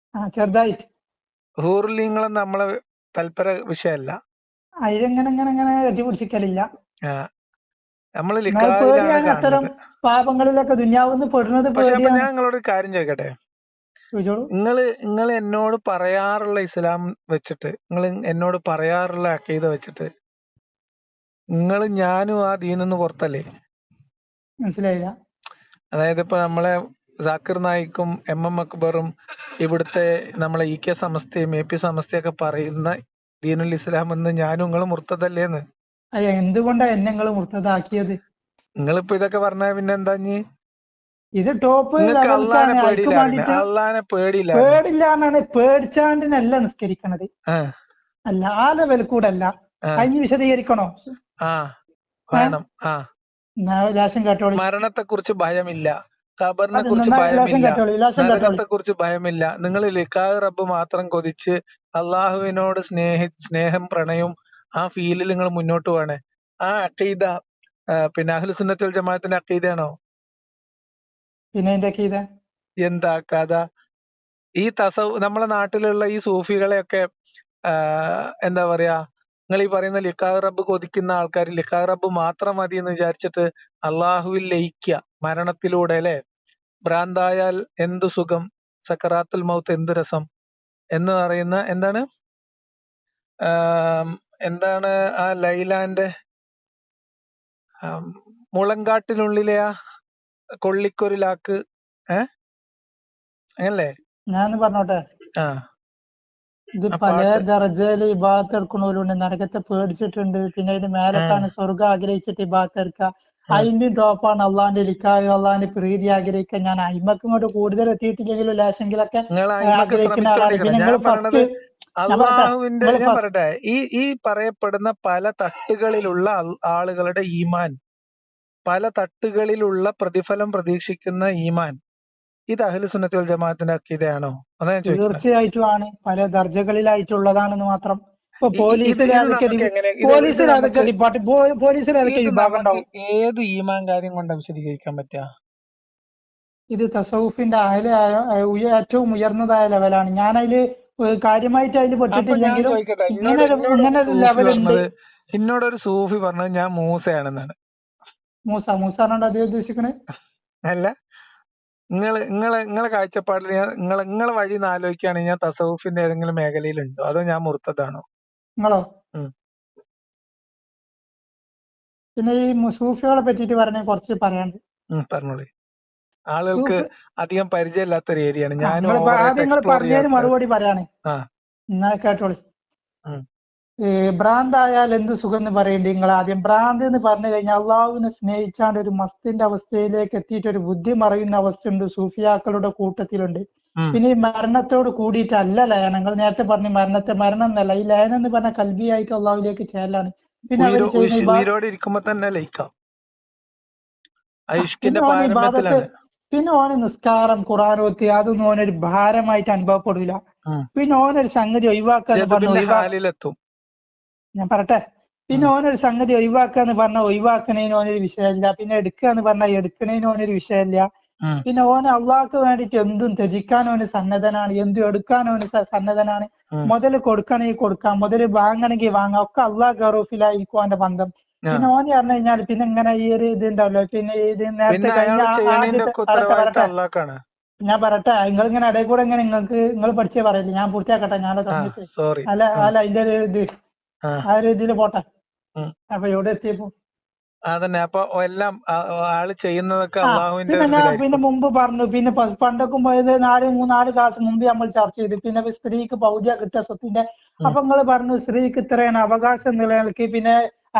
ചെറുതായിട്ട് ഹൂറുലിങ്ങളും നമ്മളെ തൽപര വിഷയമല്ല. അതിലെങ്ങനെ കെട്ടിപ്പിടിച്ചിക്കലില്ല. നമ്മൾ നിങ്ങൾ ലിഖായിലാണ് പേടിയാണ് അത്തരം കാണുന്നത്. പാപങ്ങളിലൊക്കെ ദുനിയാവുന്ന് പെടുന്നത് പക്ഷെ അപ്പൊ ഞാൻ പേടിയാണ്. നിങ്ങളോട് ഒരു കാര്യം ചോദിക്കട്ടെ, ചോദിച്ചോളൂ. നിങ്ങൾ എന്നോട് പറയാറുള്ള ഇസ്ലാം വെച്ചിട്ട്, നിങ്ങൾ എന്നോട് പറയാറുള്ള അഖീദ വെച്ചിട്ട് ഞാനും ആ ദീനിന്ന് പുറത്തല്ലേ? മനസ്സിലായില്ല. അതായത് ഇപ്പൊ നമ്മളെ സാക്കിർ നായിക്കും എം അക്ബറും ഇവിടുത്തെ നമ്മളെ ഇ കെ സമസ്തയും എ പി സമസ്തയൊക്കെ പറയുന്ന ദീനുൽ ഇസ്ലാം എന്ന് ഞാനും നിങ്ങൾ മുർത്തതല്ലേന്ന്? അയ്യ, എന്തുകൊണ്ടാ എന്നെ നിങ്ങൾ മുർത്തതാക്കിയത്? നിങ്ങളിപ്പോ ഇതൊക്കെ പറഞ്ഞാ പിന്നെ എന്താ ഇനി? ഇത് ടോപ്പ് നിങ്ങൾക്ക് അള്ളാനെ ലെവൽക്കാണ്. അയക്ക് പേടിയില്ലായിരുന്നു, വേണ്ടിട്ട് അള്ളാനെ പേടിയില്ലായിരുന്നു. പേടില്ലാന്നാണ്, പേടിച്ചാണ്ടിനല്ല നിസ്കരിക്കണത്. ആ അല്ല, ആ ലെവൽ കൂടെ അല്ല. ആ അതിന് വിശദീകരിക്കണോ? ആ ഏ വേണം. ആ ലാശം കേട്ടോളി. മരണത്തെ കുറിച്ച് ഭയമില്ല, ഖബറിനെ അത് കുറിച്ച് ലാശം ഭയമില്ല, കേട്ടോളി, ലാശം കേട്ടോളി. നരകത്തെ കുറിച്ച് ഭയമില്ല. നിങ്ങൾ ലിഖാഹ് റബ്ബ് മാത്രം കൊതിച്ച് അള്ളാഹുവിനോട് സ്നേഹം പ്രണയവും ആ ഫീലിൽ നിങ്ങൾ മുന്നോട്ട് പോവാണ്. ആ അഖീദ പിന്നെ അഹ്ലു സുന്നത്ത് വൽ ജമാഅത്തിന്റെ അഖീദയാണോ? പിന്നെ എന്തൊക്കെ ഇത്? എന്താ കഥ? ഈ നമ്മളെ നാട്ടിലുള്ള ഈ സൂഫികളെയൊക്കെ എന്താ പറയാ, നിങ്ങൾ ഈ പറയുന്ന ലിഖാഹ് റബ്ബ് കൊതിക്കുന്ന ആൾക്കാർ ലിഖാഹ് റബ്ബ് മാത്രം മതി എന്ന് വിചാരിച്ചിട്ട് അള്ളാഹുവിൽ ലയിക്കുക മരണത്തിലൂടെ, അല്ലെ? ഭ്രാന്തായാൽ എന്തു സുഖം, സക്കറാത്തുൽ മൗത്ത് എന്ത് രസം എന്ന് പറയുന്ന എന്താണ് ആ ലൈലാന്റെ മുളങ്കാട്ടിനുള്ളിലെ ആ കൊള്ളിക്കൊരു ലാക്ക്, അങ്ങനല്ലേ? ഞാൻ പറഞ്ഞോട്ടെ, ആ ഇത് ആ പല പാട്ട്. ദർജയില് ഇബാദത്ത് എടുക്കണവരുണ്ട്. നരകത്തെ പേടിച്ചിട്ടുണ്ട്, പിന്നെ അതിന്റെ ആ മേലക്കാണ് സ്വർഗം ആഗ്രഹിച്ചിട്ട് ഇബാദത്ത് എടുക്കുക. ആ അതിന്റെ ടോപ്പാണ് അള്ളാന്റെ ലിക്കായ അള്ളാന്റെ പ്രീതി ആഗ്രഹിക്കുക. ഞാൻ അയിമക്ക് ഇങ്ങോട്ട് കൂടുതൽ എത്തിയിട്ടില്ലെങ്കിലും ലേശെങ്കിലൊക്കെ നിങ്ങൾ അയിമക്ക് ആഗ്രഹിക്കുന്ന ആളാണ്. ശ്രമിച്ചോണ്ടിരിക്കണം. പിന്നെ ഞാൻ നിങ്ങൾ പറയണത് ഫസ്റ്റ്, ഞാൻ പറയട്ടെ, അള്ളാഹുവിന്റെ, നിങ്ങൾ ഞാൻ ഫസ്റ്റ്, പറയട്ടെ, ഈ പറയപ്പെടുന്ന പല തട്ടുകളിലുള്ള ആളുകളുടെ ഈമാൻ, പല തട്ടുകളിലുള്ള പ്രതിഫലം പ്രതീക്ഷിക്കുന്ന ഈമാൻ, ഇത് അഹ്ലു സുന്നത്തി വൽ ജമാഅത്തിന്റെ അഖീദയാണോ? അതാ ഞാൻ ചോദിക്കുന്നത്. തീർച്ചയായിട്ടും ആണ്. പല ദർജകളിലായിട്ടുള്ളതാണെന്ന് മാത്രം. ഇപ്പൊ ഇത് ഇത് നമുക്ക് എങ്ങനെ ഇത് പോലീസിൽ നമുക്ക് ഏതൊക്കെ ഡിപ്പാർട്ട്മെന്റ്, പോലീസിൽ ഏതൊക്കെ ഇത് വിഭാഗം നമുക്ക് ഉണ്ടാവും? ഏത് ഈമാൻ കാര്യം കൊണ്ടാ വിശദീകരിക്കാൻ പറ്റുക? ഇത് തസവുഫിന്റെ ഏറ്റവും ഉയർന്നതായ ലെവലാണ്. ഞാൻ അതില് കാര്യമായിട്ട് അതിൽ അപ്പൊ ഞാൻ പെട്ടിട്ടില്ലെങ്കിലും ചോദിക്കട്ടെ, ഇങ്ങനെ ഒരു സൂഫി ലെവലുണ്ട്. പറഞ്ഞത്, എന്നോടൊരു സൂഫി പറഞ്ഞത് ഞാൻ മൂസയാണെന്നാണ്. മൂസ മൂസാണോ അതേ ഉദ്ദേശിക്കണേ? അല്ല, നിങ്ങളെ കാഴ്ചപ്പാടിൽ നിങ്ങളെ വഴി നിന്ന് ആലോചിക്കുകയാണെങ്കിൽ ഞാൻ തസവുഫിന്റെ ഏതെങ്കിലും മേഖലയിലുണ്ടോ, അതോ ഞാൻ മുർത്തതാണോ? നിങ്ങളോ? പിന്നെ ഈ സൂഫികളെ പറ്റിയിട്ട് പറഞ്ഞ കുറച്ച് പറയാണ്ട്. പറഞ്ഞോളി. ആളുകൾക്ക് സൂഫി അധികം പരിചയമില്ലാത്തൊരു ഏരിയയാണ്. ഞാനും നിങ്ങൾ ഓവറായിട്ട് ആദ്യം നിങ്ങൾ എക്സ്പ്ലോർ പറഞ്ഞതിന് ചെയ്യാത്ത. മറുപടി പറയാണ്. ആ എന്നാ കേട്ടോളി. ഉം. ഭ്രാന്തായാൽ എന്ത് സുഖം എന്ന് പറയേണ്ടി നിങ്ങൾ ആദ്യം. ഭ്രാന്ത് എന്ന് പറഞ്ഞു കഴിഞ്ഞാൽ അള്ളാഹുവിനെ സ്നേഹിച്ചാണ്ട് ഒരു മസ്തിന്റെ അവസ്ഥയിലേക്ക് എത്തിയിട്ട് ഒരു ബുദ്ധി മറയുന്ന അവസ്ഥയുണ്ട്, സൂഫിയാക്കളുടെ കൂട്ടത്തിലുണ്ട്. പിന്നെ ഈ മരണത്തോട് കൂടിയിട്ടല്ല ലയനം. നിങ്ങൾ നേരത്തെ പറഞ്ഞു മരണം എന്നല്ല, ഈ ലയനം എന്ന് പറഞ്ഞ കൽബിയായിട്ട് അള്ളാഹുവിലേക്ക് ചേരലാണ്. പിന്നെ അവർ ചെയ്യുന്ന ഉയിരോടെ ഇരിക്കുമ്പോ തന്നെ ലയിക്കാം. പിന്നെ ഓന് ഇബാദത്ത്, പിന്നെ ഓന് നിസ്കാരം ഖുർആനോത്ത് അതൊന്നും ഓനൊരു ഭാരമായിട്ട് അനുഭവപ്പെടില്ല. പിന്നെ ഓനൊരു സംഗതി ഒഴിവാക്കാന്ന് പറഞ്ഞു ഞാൻ പറട്ടെ, പിന്നെ ഓനൊരു സംഗതി ഒഴിവാക്കാന്ന് പറഞ്ഞാൽ ഒഴിവാക്കണേന് ഓനൊരു വിഷയമില്ല. പിന്നെ എടുക്കാന്ന് പറഞ്ഞാൽ എടുക്കണേന് ഓനൊരു വിഷയമില്ല. പിന്നെ ഓന് അള്ളാഹ്ക്ക് വേണ്ടിയിട്ട് എന്തും ത്യജിക്കാൻ ഓന് സന്നദ്ധനാണ്, എന്തും എടുക്കാൻ ഓന് സന്നദ്ധനാണ്. മുതൽ കൊടുക്കണമെങ്കിൽ കൊടുക്കാം, മുതൽ വാങ്ങണമെങ്കിൽ വാങ്ങാം, ഒക്കെ അള്ളാഹ് ഗറൂഫിലായിരിക്കും ഓന്റെ ബന്ധം. പിന്നെ ഓന് പറഞ്ഞു കഴിഞ്ഞാൽ പിന്നെ ഇങ്ങനെ ഈ ഒരു ഇത് ഉണ്ടാവല്ലോ, പിന്നെ ഇത് നേരത്തെ കഴിഞ്ഞ ആദ്യത്തെ ഞാൻ പറട്ടെ, നിങ്ങൾ ഇങ്ങനെ ഇടയിൽ കൂടെ ഇങ്ങനെ നിങ്ങൾ പഠിച്ചേ പറയില്ല. ഞാൻ പൂർത്തിയാക്കട്ടെ, ഞാനത് തുടങ്ങിച്ച്. അല്ല അതിന്റെ ഒരു ഇത് ആ ഒരു ഇതില് പോട്ടെ. അപ്പൊ എവിടെ എത്തിയപ്പോ അതന്നെ. അപ്പൊ എല്ലാം ആള് ചെയ്യുന്നതൊക്കെ അള്ളാഹുവിന്റെ. പിന്നെ ഞാൻ പിന്നെ മുമ്പ് പറഞ്ഞു, പിന്നെ പണ്ടൊക്കെ പോയത് 4 ക്ലാസ് മുമ്പ് നമ്മൾ ചർച്ച ചെയ്തു. പിന്നെ സ്ത്രീക്ക് പൗതിയ കിട്ടുക സ്വത്തിന്റെ. അപ്പൊ നിങ്ങൾ പറഞ്ഞു സ്ത്രീക്ക് ഇത്രയാണ് അവകാശം നിലനിൽക്കി, പിന്നെ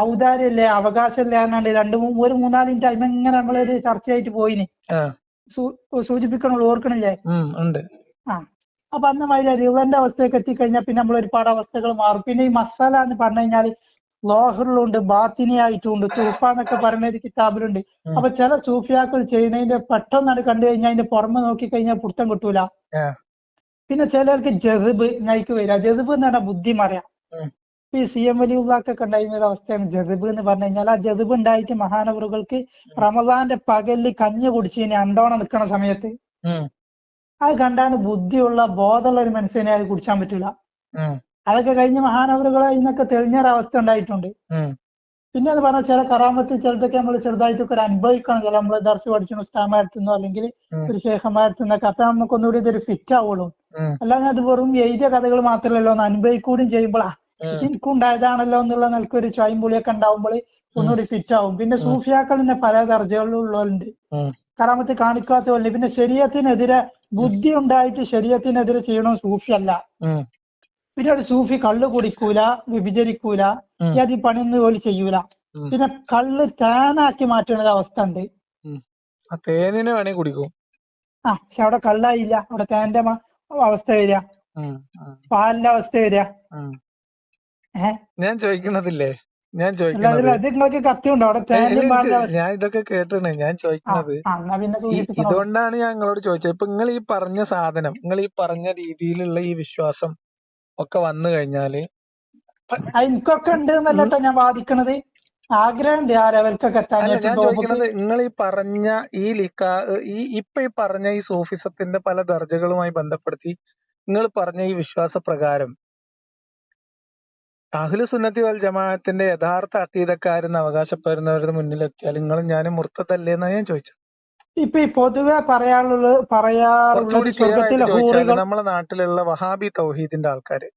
ഔദാര്യല്ലേ അവകാശമില്ല എന്നാണ്ട് ഒരു 3-4 മിനിറ്റ് അതിന് ഇങ്ങനെ നമ്മളൊരു ചർച്ചയായിട്ട് പോയിന്. സൂചിപ്പിക്കണുള്ളൂ, ഓർക്കണില്ലേ? അപ്പൊ അന്ന് അതിലെ റിവന്റെ അവസ്ഥയൊക്കെ എത്തിക്കഴിഞ്ഞാൽ പിന്നെ നമ്മൾ ഒരുപാട് അവസ്ഥകൾ മാറും. പിന്നെ ഈ മസാല എന്ന് പറഞ്ഞു കഴിഞ്ഞാല് ലോഹറിലുണ്ട്, ബാത്തിനിയായിട്ടുണ്ട്, തുഹഫ എന്നൊക്കെ പറയുന്ന ഒരു കിതാബിലുണ്ട്. അപ്പൊ ചില സൂഫിയാക്കൾ ചെയ്യുന്നതിന്റെ പെട്ടെന്നാണ് കണ്ടു കഴിഞ്ഞാൽ അതിന്റെ പുറമെ നോക്കി കഴിഞ്ഞാൽ പുറത്തം കിട്ടൂല. പിന്നെ ചിലർക്ക് ജെസിബ് ഞയ്ക്ക് വരിക. ജെസിബ് എന്ന് പറഞ്ഞാൽ ബുദ്ധി മറയാം. ഈ CM വലിയുള്ളാക്കൊക്കെ ഉണ്ടായിരുന്ന ഒരു അവസ്ഥയാണ് ജെസിബ് എന്ന് പറഞ്ഞു കഴിഞ്ഞാൽ. ആ ജെസിബ് ഉണ്ടായിട്ട് മഹാനവറുകൾക്ക് റമദാന്റെ പകലിൽ കഞ്ഞി കുടിച്ചിന് അണ്ടോണം നിൽക്കുന്ന സമയത്ത് അത് കണ്ടാണ് ബുദ്ധിയുള്ള ബോധമുള്ള ഒരു മനുഷ്യനെ അത് കുടിച്ചാൻ പറ്റൂല. അതൊക്കെ കഴിഞ്ഞ് മഹാനവറുകളെ ഇന്നൊക്കെ തെളിഞ്ഞൊരവസ്ഥ ഉണ്ടായിട്ടുണ്ട്. പിന്നെ എന്ന് പറഞ്ഞാൽ ചില കറാമത്ത് ചിലതൊക്കെ നമ്മൾ ചെറുതായിട്ടൊക്കെ ഒരു അനുഭവിക്കണം. ചില നമ്മൾ ദർസ് പഠിച്ചു ഉസ്താമാരത്തുനിന്നോ അല്ലെങ്കിൽ ഒരു ശേഖന്മാരത്തുനിന്നൊക്കെ. അപ്പൊ നമുക്ക് ഒന്നുകൂടി ഇതൊരു ഫിറ്റ് ആവുള്ളൂ. അല്ലാതെ അത് വെറും എഴുതിയ കഥകൾ മാത്രമല്ലല്ലോ, ഒന്ന് അനുഭവിക്കൂടിയും ചെയ്യുമ്പോൾ ഇത് എനിക്കും ഉണ്ടായതാണല്ലോ എന്നുള്ള നിലക്കൊരു ചായും പുളിയൊക്കെ ഉണ്ടാവുമ്പോൾ ഒന്നുകൂടി ഫിറ്റ് ആവും. പിന്നെ സൂഫിയാക്കൾ തന്നെ പല ദർജകളിലുള്ളവരുണ്ട്. കറാമത്ത് കാണിക്കാത്തവരുണ്ട്. പിന്നെ ശരീഅത്തിനെതിരെ ബുദ്ധി ഉണ്ടായിട്ട് ശരീഅത്തിനെതിരെ ചെയ്യണോ സൂഫി അല്ല. പിന്നെ ഒരു സൂഫി കള്ള് കുടിക്കൂല, വ്യഭിചരിക്കൂല, ഈ പണിയൊന്നും പോലും ചെയ്യൂല. പിന്നെ കള്ള് തേനാക്കി മാറ്റുന്ന ഒരു അവസ്ഥ ഉണ്ട്. തേനിനെ വേണേ കുടിക്കും. പക്ഷെ അവിടെ കള്ളായില്ല, അവിടെ തേന്റെ അവസ്ഥ വരിക, പാലിന്റെ അവസ്ഥ വരിക. ഞാൻ ചോദിക്കണതില്ലേ, ഞാൻ നിങ്ങൾക്ക് കത്തിയുണ്ടോ അവിടെ തേന്റെ ഞാൻ ഇതൊക്കെ കേട്ടാണ് ഞാൻ ചോദിക്കുന്നത്. ഇതുകൊണ്ടാണ് ഞാൻ നിങ്ങളോട് ചോദിച്ചത്. ഇപ്പൊ നിങ്ങൾ ഈ പറഞ്ഞ സാധനം, നിങ്ങൾ ഈ പറഞ്ഞ രീതിയിലുള്ള ഈ വിശ്വാസം ഒക്കെ വന്നു കഴിഞ്ഞാല് എനിക്കൊക്കെ ഉണ്ട് എന്നല്ലോ ഞാൻ വാദിക്കണത്. ആഗ്രഹമുണ്ട് ആ ലെവൽക്കൊക്കെ എത്താൻ. ഞാൻ ചോദിക്കുന്നത്, നിങ്ങൾ ഈ പറഞ്ഞ ഈ പറഞ്ഞ ഈ സൂഫിസത്തിന്റെ പല ദർജകളുമായി ബന്ധപ്പെടുത്തി നിങ്ങൾ പറഞ്ഞ ഈ വിശ്വാസ പ്രകാരം അഹ്ലു സുന്നത്തി വൽ ജമാഅത്തിന്റെ യഥാർത്ഥ അഖീദക്കാരെന്ന് അവകാശപ്പെടുന്നവരുടെ മുന്നിലെത്തിയാൽ നിങ്ങളും ഞാനും മുർത്തദല്ലേ എന്നാണ് ഞാൻ ചോദിച്ചത്. ഇപ്പൊ ഈ പൊതുവെ പറയാറുള്ളത് നമ്മളെ നാട്ടിലുള്ള വഹാബി തൗഹീദിന്റെ ആൾക്കാര്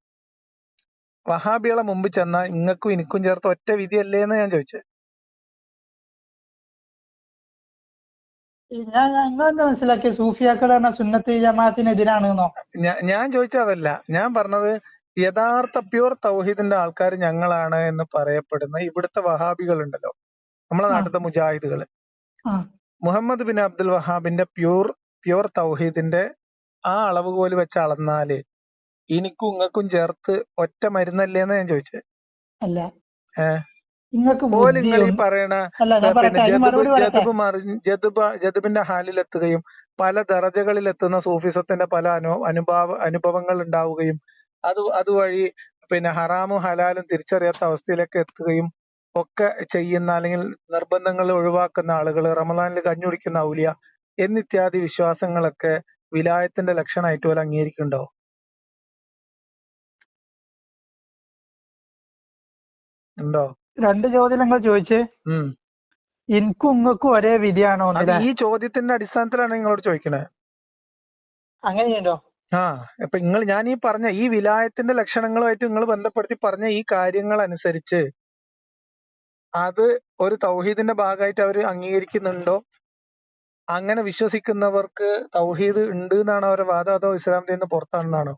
വഹാബികളെ മുമ്പ് ചെന്നാ ഇങ്ങക്കും എനിക്കും ചേർത്ത് ഒറ്റ വിധിയല്ലേ എന്ന് ഞാൻ ചോദിച്ചത്. ഞങ്ങളെന്താ മനസ്സിലാക്കിയ സൂഫിയാക്കൾ പറഞ്ഞ സുന്നത്ത് ജമാഅത്തിനെതിരാണെന്നോ? ഞാൻ ചോദിച്ചതല്ല, ഞാൻ പറഞ്ഞത് യഥാർത്ഥ പ്യൂർ തൗഹീദിന്റെ ആൾക്കാർ ഞങ്ങളാണ് എന്ന് പറയപ്പെടുന്ന ഇവിടുത്തെ വഹാബികൾ ഉണ്ടല്ലോ, നമ്മളെ നാട്ടിലത്തെ മുജാഹിദുകള്. മുഹമ്മദ് ബിൻ അബ്ദുൽ വഹാബിന്റെ പ്യൂർ തൗഹീദിന്റെ ആ അളവുകോല് വെച്ച് അളന്നാല് എനിക്കും ഇങ്ങക്കും ചേർത്ത് ഒറ്റ മരുന്നല്ലേന്ന് ഞാൻ ചോദിച്ചത്. നിങ്ങൾ ഈ പറയണ ജദബിന്റെ ഹാലിലെത്തുകയും പല ദറജകളിലെത്തുന്ന സൂഫിസത്തിന്റെ പല അനുഭവങ്ങൾ ഉണ്ടാവുകയും അതുവഴി ഹറാമും ഹലാലും തിരിച്ചറിയാത്ത അവസ്ഥയിലേക്ക് എത്തുകയും ഒക്കെ ചെയ്യുന്ന, അല്ലെങ്കിൽ നിർബന്ധങ്ങൾ ഒഴിവാക്കുന്ന ആളുകൾ, റമദാനിൽ കഞ്ഞി കുടിക്കുന്ന ഔലിയ എന്നിത്യാദി വിശ്വാസങ്ങളൊക്കെ വിലായത്തിന്റെ ലക്ഷണമായിട്ട് പോലെ അംഗീകരിക്കുന്നുണ്ടോ? ഉണ്ടോ? രണ്ട് ചോദ്യം നിങ്ങൾ ചോദിച്ചേ. എനിക്കും ഉങ്ങൾക്കും ഒരേ വിധിയാണോ? ഈ ചോദ്യത്തിന്റെ അടിസ്ഥാനത്തിലാണ് നിങ്ങളോട് ചോദിക്കണേ. അങ്ങനെയുണ്ടോ? അപ്പൊ ഞാൻ ഈ പറഞ്ഞ ഈ വിലായത്തിന്റെ ലക്ഷണങ്ങളുമായിട്ട് നിങ്ങൾ ബന്ധപ്പെടുത്തി പറഞ്ഞ ഈ കാര്യങ്ങൾ അനുസരിച്ച് അത് ഒരു തൗഹീദിന്റെ ഭാഗമായിട്ട് അവർ അംഗീകരിക്കുന്നുണ്ടോ? അങ്ങനെ വിശ്വസിക്കുന്നവർക്ക് തൗഹീദ് ഉണ്ട് എന്നാണോ അവരുടെ വാദം, അതോ ഇസ്ലാം ദീനിന് പുറത്താണെന്നാണോ?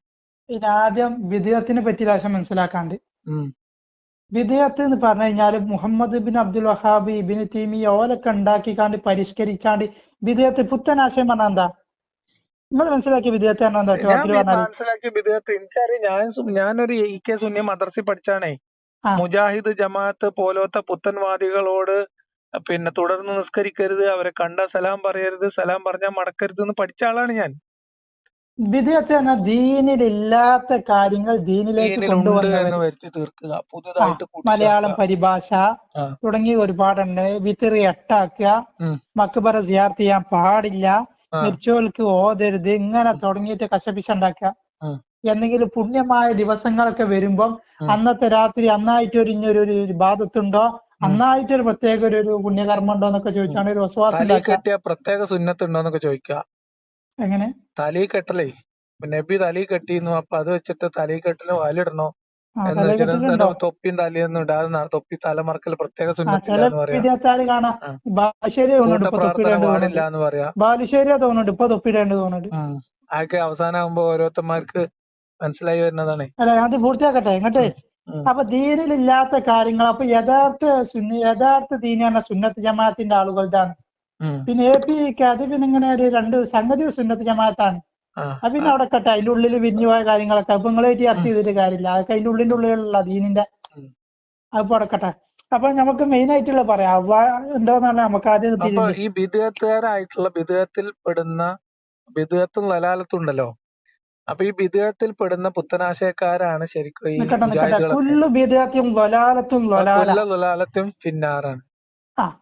ആദ്യം വിദഅത്തിനെ പറ്റി ലാശം മനസ്സിലാക്കാണ്ട്. വിദഅത്ത് എന്ന് പറഞ്ഞു കഴിഞ്ഞാല് മുഹമ്മദ് ബിൻ അബ്ദുൽ വഹാബ്, ഇബ്നു തൈമിയ്യ ഓലൊക്കെ ഉണ്ടാക്കിക്കാണ്ട് പരിഷ്കരിച്ചാണ്ട് വിദഅത്ത് പുത്തനാശയം പറഞ്ഞാൽ എന്താ? നിങ്ങൾ മനസ്സിലാക്കിയ വിദഅത്ത് പറഞ്ഞാൽ എന്താ? മനസ്സിലാക്കിയ വിദഅത്ത് എനിക്കറിയാം. ഞാനൊരു ഇ.കെ. സുന്നി മദ്രസയിൽ പഠിച്ചാണേ. മുജാഹിദ് ജമാഅത്ത് പോലത്തെ പുത്തൻവാദികളോട് തുടർന്ന് നിസ്കരിക്കരുത്, അവരെ കണ്ട സലാം പറയരുത്, സലാം പറഞ്ഞാൽ മടക്കരുത് എന്ന് പഠിച്ച ആളാണ് ഞാൻ. വിദഅത്ത് പറഞ്ഞാൽ ദീനിലില്ലാത്ത കാര്യങ്ങൾ ദീനിലേക്ക് കൊണ്ടുവന്ന് വരുത്തി തീർക്കുക, പുതുതായിട്ട് മലയാളം പരിഭാഷ തുടങ്ങി ഒരുപാടുണ്ട്. വിത്രി എട്ടാക്കുക, മക്ബറ സിയാർത്ത് ചെയ്യാൻ പാടില്ല, മരിച്ചോർക്ക് ഓതരുത്, ഇങ്ങനെ തുടങ്ങിയിട്ട് കശപിശ ഉണ്ടാക്കുക. എന്തെങ്കിലും പുണ്യമായ ദിവസങ്ങളൊക്കെ വരുമ്പം അന്നത്തെ രാത്രി അന്നായിട്ട് ഒരു ബാധത്തുണ്ടോ, അന്നായിട്ടൊരു പ്രത്യേക ഒരു പുണ്യകർമ്മം ഉണ്ടോ എന്നൊക്കെ ചോദിച്ചാണ് ഒരു വിശ്വാസം. പ്രത്യേക സുന്നത്തുണ്ടോ എന്നൊക്കെ ചോദിക്കുക. എങ്ങനെ തലീ കെട്ടലേ, നബി തലീ കെട്ടിയിരുന്നു, അപ്പൊ അത് വെച്ചിട്ട് തലീ കെട്ടല് വാലിടണോ എന്ന് വെച്ചിട്ട് തൊപ്പിയും തലയൊന്നും ഇടാതെ തൊപ്പി തലമറക്കൽ പ്രത്യേക സുന്നത്തില്ലാന്ന് പറയാം. പ്രാർത്ഥന പാടില്ല എന്ന് പറയാ. ബാലുശ്ശേരിയാ തോന്നുന്നുണ്ട് ഇപ്പൊ തൊപ്പിടേണ്ടത് തോന്നുന്നുണ്ട്. അതൊക്കെ അവസാനമാകുമ്പോ ഓരോരുത്തന്മാർക്ക് മനസ്സിലായി വരുന്നതാണ്. അല്ല അത് പൂർത്തിയാക്കട്ടെ ഇങ്ങോട്ട്. അപ്പൊ ദീനിലില്ലാത്ത കാര്യങ്ങൾ അപ്പൊ യഥാർത്ഥ ദീനി പറഞ്ഞ സുന്നത്ത് ജമാഅത്തിന്റെ ആളുകളുടെ. പിന്നെ APK അത് പിന്നെ ഇങ്ങനെ ഒരു രണ്ട് സംഗതി സുന്നത്ത് ജമാഅത്താണ്. അത് പിന്നെ അവിടെ കട്ടെ, അതിന്റെ ഉള്ളിൽ വിരിഞ്ഞു പോയ കാര്യങ്ങളൊക്കെ അപ്പൊ നിങ്ങളായിട്ട് ചർച്ച ചെയ്തിട്ട് കാര്യമില്ല. അതൊക്കെ അതിന്റെ ഉള്ളിലുള്ള ദീനിന്റെ അപ്പൊ അടക്കട്ടെ. അപ്പൊ നമുക്ക് മെയിൻ ആയിട്ടുള്ള പറയാം എന്തോന്നാണ് നമുക്ക് ആദ്യം. ഈ ബിദ്അത്തുകാരായിട്ടുള്ള ബിദ്അത്തും ലലാലത്തും ഉണ്ടല്ലോ. അപ്പൊ ഈ ബിദ്അത്തിൽ പെടുന്ന പുത്തനാശയക്കാരാണ് ശരിക്കും ഈ ലലാലത്തും ഫിന്നാറാണ്.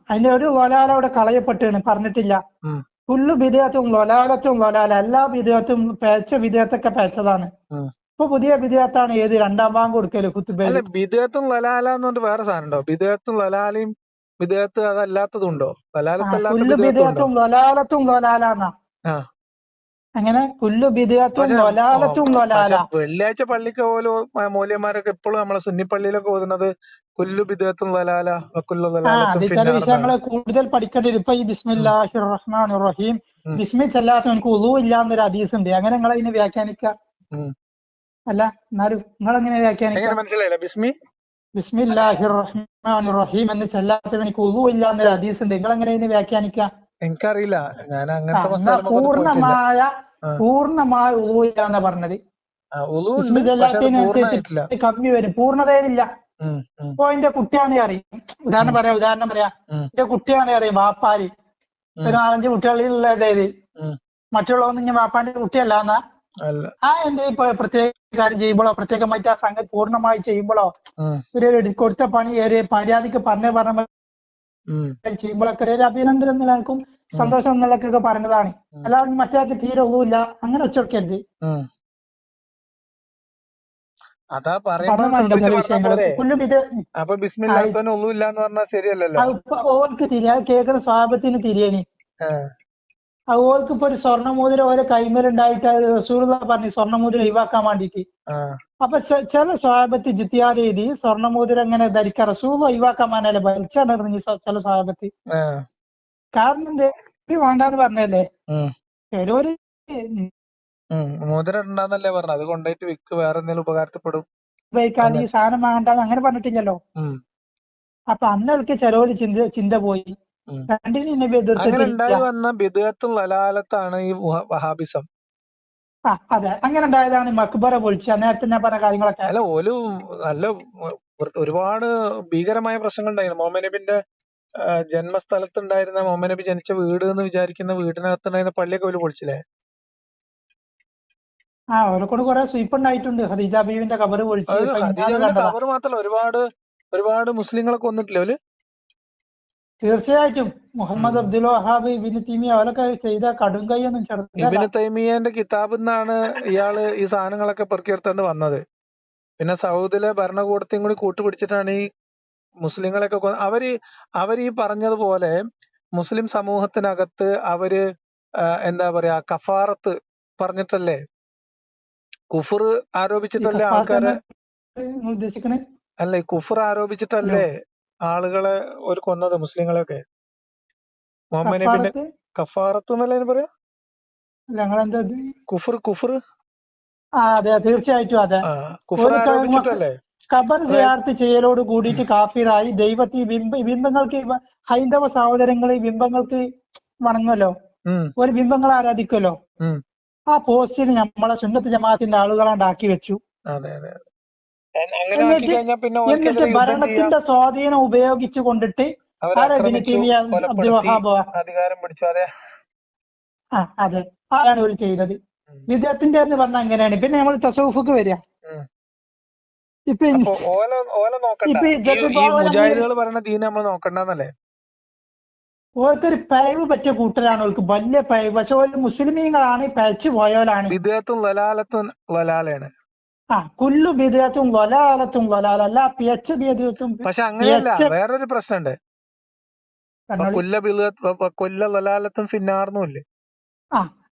അതിന്റെ ഒരു ലലാല അവിടെ കളയപ്പെട്ടാണ് പറഞ്ഞിട്ടില്ല. കുല്ലു ബിദ്അത്തും ലലാലത്തും ലലാല, എല്ലാ ബിദ്അത്തും പേച്ച ബിദ്അത്തൊക്കെ പേച്ചതാണ്. ഇപ്പൊ പുതിയ ബിദ്അത്താണ് ഏത് രണ്ടാം ബാങ്ക് കൊടുക്കല് അല്ല ഖുത്ബയില്. ബിദഅത്തും ലലാല എന്ന് പറഞ്ഞിട്ട് വേറെ സാധനം ഉണ്ടോ? ബിദഅത്തും ലലാലയും ബിദഅത്ത് അതല്ലാത്തതും ഉണ്ടോ? ലലാലത്തല്ലാത്ത കുല്ലു ബിദഅത്തും ഉണ്ടോ? ബിദ്അത്തും ലൊലാലത്തും ലൊലാലാന്നാ. ആ അങ്ങനെ കുല്ലു ബിദ്അത്തും പക്ഷെ ലൊലാലത്തും ലൊലാല. വെള്ളിയാഴ്ച പള്ളിക്ക് പോലും മൗലവിമാരൊക്കെ എപ്പോഴും നമ്മളെ സുന്നി പള്ളിയിലൊക്കെ ഓതുന്നത് കുല്ലു ബിദഅത്തും ലലാല വക്കുല്ലു ലലാലത്തും അത് ചില ഫിന്നാർ എന്നാണ്. വിഷയങ്ങള് കൂടുതൽ പഠിക്കേണ്ടി വരും. ഇപ്പൊ ഈ ബിസ്മില്ലാഹിർ റഹ്മാനിർ റഹീം ബിസ്മി ചെല്ലാത്തവനക്ക് ഉളൂ ഇല്ലാന്നൊരു ഹദീസ് ഉണ്ട്. അങ്ങനെ നിങ്ങൾ അതിനെ വ്യാഖ്യാനിക്ക? അല്ല എന്നാലും നിങ്ങൾ എങ്ങനെ വ്യാഖ്യാനിക്ക? എങ്ങനെ മനസ്സിലായില്ല? ബിസ്മി ബിസ്മില്ലാഹിർ റഹ്മാനിർ റഹീം എന്ന് ചെല്ലാത്തവനക്ക് ഉളൂ ഇല്ലാന്നൊരു ഹദീസ് ഉണ്ട്. നിങ്ങൾ എങ്ങനെ അതിനെ വ്യാഖ്യാനിക്ക? എനിക്കറിയില്ല, ഞാൻ അങ്ങനത്തെ എന്നാ മസാലമൊക്കെ പോയിട്ടില്ല. പൂർണ്ണമായ ഉളൂ ഇല്ലാന്നാ പറഞ്ഞത്. ഉളു ഉണ്ട്, ബിസ്മി പക്ഷെ അത് ചെല്ലാത്തതിനനുസരിച്ച് പൂർണ്ണമായിട്ടില്ല. കമ്മി വരും, പൂർണ്ണതയിലില്ല. ഇപ്പൊ എന്റെ കുട്ടിയാണെ അറിയും, ഉദാഹരണം പറയാം എന്റെ കുട്ടിയാണെ അറിയും വാപ്പാര് ഒരു 4-5 കുട്ടികളിലുള്ള ഇടയില് മറ്റുള്ളതൊന്നും ഞാൻ വാപ്പാന്റെ കുട്ടിയല്ല എന്നാ അല്ല. എന്റെ പ്രത്യേക കാര്യം ചെയ്യുമ്പോഴോ പ്രത്യേകമായിട്ട് ആ സംഗതി പൂർണ്ണമായി ചെയ്യുമ്പോഴോ ഒരു കൊടുത്ത പണി ഒരു മര്യാദക്ക് പറഞ്ഞ ചെയ്യുമ്പോഴൊക്കെ ഒരു അഭിനന്ദനം നിലനിൽക്കും, സന്തോഷം നിലക്കൊക്കെ പറഞ്ഞതാണ്. അല്ലാതെ മറ്റേ തീരെ ഒന്നുമില്ല അങ്ങനെ വെച്ചോക്കരുത്. അതാ പറയുമ്പോ ശ്രദ്ധിച്ച് പറഞ്ഞാ പോരെ. അപ്പൊ ബിസ്മില്ലാത്തവന് ഒന്നുമില്ല എന്ന് പറഞ്ഞാൽ ശരിയല്ലല്ലോ. ഓർക്ക് തിരിയാ കേൾക്കുന്ന സ്വാപത്തിന് തിരിയനി ഓർക്ക് ഇപ്പൊ ഒരു സ്വർണ്ണമോതിരം ഓരോ കൈമേലുണ്ടായിട്ട് റസൂലുള്ളാഹി പറഞ്ഞു സ്വർണ്ണമോതിരം ഒഴിവാക്കാൻ വേണ്ടിട്ട്. അപ്പൊ ചില സ്വാപത്ത് ജിത്തിയാദ് ചെയ്തി സ്വർണ്ണമോതിരം എങ്ങനെ ധരിക്കാൻ റസൂലുള്ളാഹി ഒഴിവാക്കാൻ പറഞ്ഞല്ലേ വലിച്ചാണ് ചില സ്വാപത്ത്. കാരണം എന്ത് വേണ്ടാന്ന് പറഞ്ഞല്ലേ. ചിലര് മോതിരം ഉണ്ടാന്നല്ലേ പറഞ്ഞു, അത് കൊണ്ടുപോയിട്ട് വിക്ക് വേറെ എന്തെങ്കിലും ഉപകാരത്തിൽപ്പെടും ഉപയോഗിക്കാൻ ഈ സാധനം വേണ്ടാന്ന് അങ്ങനെ പറഞ്ഞിട്ടില്ലല്ലോ. അപ്പൊ അന്നൊക്കെ ചിലവര് ചിന്ത പോയി. അങ്ങനെ ഉണ്ടായി വന്ന ബിദ്അത്തും ലലാലത്താണ് ഈ വഹാബിസം. അതെ, അങ്ങനെ ഉണ്ടായതാണ് മക്ബറ പൊളിച്ച നേരത്തെ ഞാൻ പറഞ്ഞ കാര്യങ്ങളൊക്കെ. അല്ല ഓല് നല്ല ഒരുപാട് ഭീകരമായ പ്രശ്നങ്ങൾ ഉണ്ടായിരുന്നു. മുഹമ്മദ് നബിന്റെ ജന്മസ്ഥലത്തുണ്ടായിരുന്ന മുഹമ്മദ് നബി ജനിച്ച വീട് എന്ന് വിചാരിക്കുന്ന വീടിനകത്തുണ്ടായിരുന്ന പള്ളിയൊക്കെ ഓല് പൊളിച്ചില്ലേ? അവരെക്കൊണ്ട് കുറെ സ്വീപ്പ് ഉണ്ടായിട്ടുണ്ട്. ഖദീജ ബീവിന്റെ ഖബറ് പൊളിച്ച്. ഖദീജയുടെ ഖബർ മാത്രമല്ല, ഒരുപാട് മുസ്ലിങ്ങളെ കൊന്നിട്ടില്ലേ ഓല്? തീർച്ചയായിട്ടും മുഹമ്മദ് അബ്ദുൽ വഹാബ് ഇബ്നു തൈമിയ അവരൊക്കെ ചെയ്ത കടും കൈയൊന്നും ചെറുതല്ല. ഇബ്നു തൈമിയന്റെ കിതാബിൽ നിന്നാണ് ഇയാള് ഈ സാധനങ്ങളൊക്കെ പെറുക്കിയെടുത്തോണ്ട് വന്നത്. പിന്നെ സൗദിയിലെ ഭരണകൂടത്തെയും കൂടി കൂട്ടുപിടിച്ചിട്ടാണ് ഈ മുസ്ലിങ്ങളെയൊക്കെ അവര് ഈ പറഞ്ഞതുപോലെ മുസ്ലിം സമൂഹത്തിനകത്ത് അവര് എന്താ പറയാ കഫാറത്ത് പറഞ്ഞിട്ടല്ലേ, കുഫർ ആരോപിച്ചിട്ടല്ലേ ആൾക്കാരെ, അല്ലേ കുഫർ ആരോപിച്ചിട്ടല്ലേ ആളുകളെ ഒരു കൊന്നത് മുസ്ലിങ്ങളെയൊക്കെ. മുഹമ്മദ് നബിന്റെ കഫാറത്ത് എന്നല്ലേ പറയാ, കുഫർ. അതെ തീർച്ചയായിട്ടും അതെ. കുഫർ ആരോപിച്ചിട്ടല്ലേ ഖബർ സിയാറത്ത് ചെയ്യലോട് കൂടിയിട്ട് കാഫിറായി. ദൈവത്തെ ബിംബങ്ങൾക്ക് ഹൈന്ദവ സഹോദരങ്ങള് ബിംബങ്ങൾക്ക് വണങ്ങുമല്ലോ, ഒരു ബിംബങ്ങളെ ആരാധിക്കുമല്ലോ. ആ പോസ്റ്റിന് നമ്മളെ സുന്നത്ത് ജമാഅത്തിന്റെ ആളുകളാണ്ടാക്കി വെച്ചു. എന്നിട്ട് ഭരണത്തിന്റെ സ്വാധീനം ഉപയോഗിച്ചു കൊണ്ടിട്ട് അബ്ദുൽ വഹാബ് അധികാരം പിടിച്ചു. അതെ ആരാണ് ഇവർ ചെയ്തത്. വിദ്യാർത്ഥിന്റെ എന്ന് പറഞ്ഞാൽ അങ്ങനെയാണ്. പിന്നെ നമ്മൾ തസവുഫ്ക്ക് വരിക. ഓർക്കൊരു പഴവ് പറ്റിയ കൂട്ടരാണ്, ഓർക്ക് വലിയ പഴവ്. പക്ഷെ ഒരു മുസ്ലിമീങ്ങളാണ് പഴച്ചു പോയവരാണ്. കുല്ലു ബിദ്അത്തും ലലാലത്തും ലലാല, അല്ല പിയച്ച ബിദ്അത്തും. പക്ഷെ അങ്ങനെയല്ല, വേറൊരു പ്രശ്നമുണ്ട്.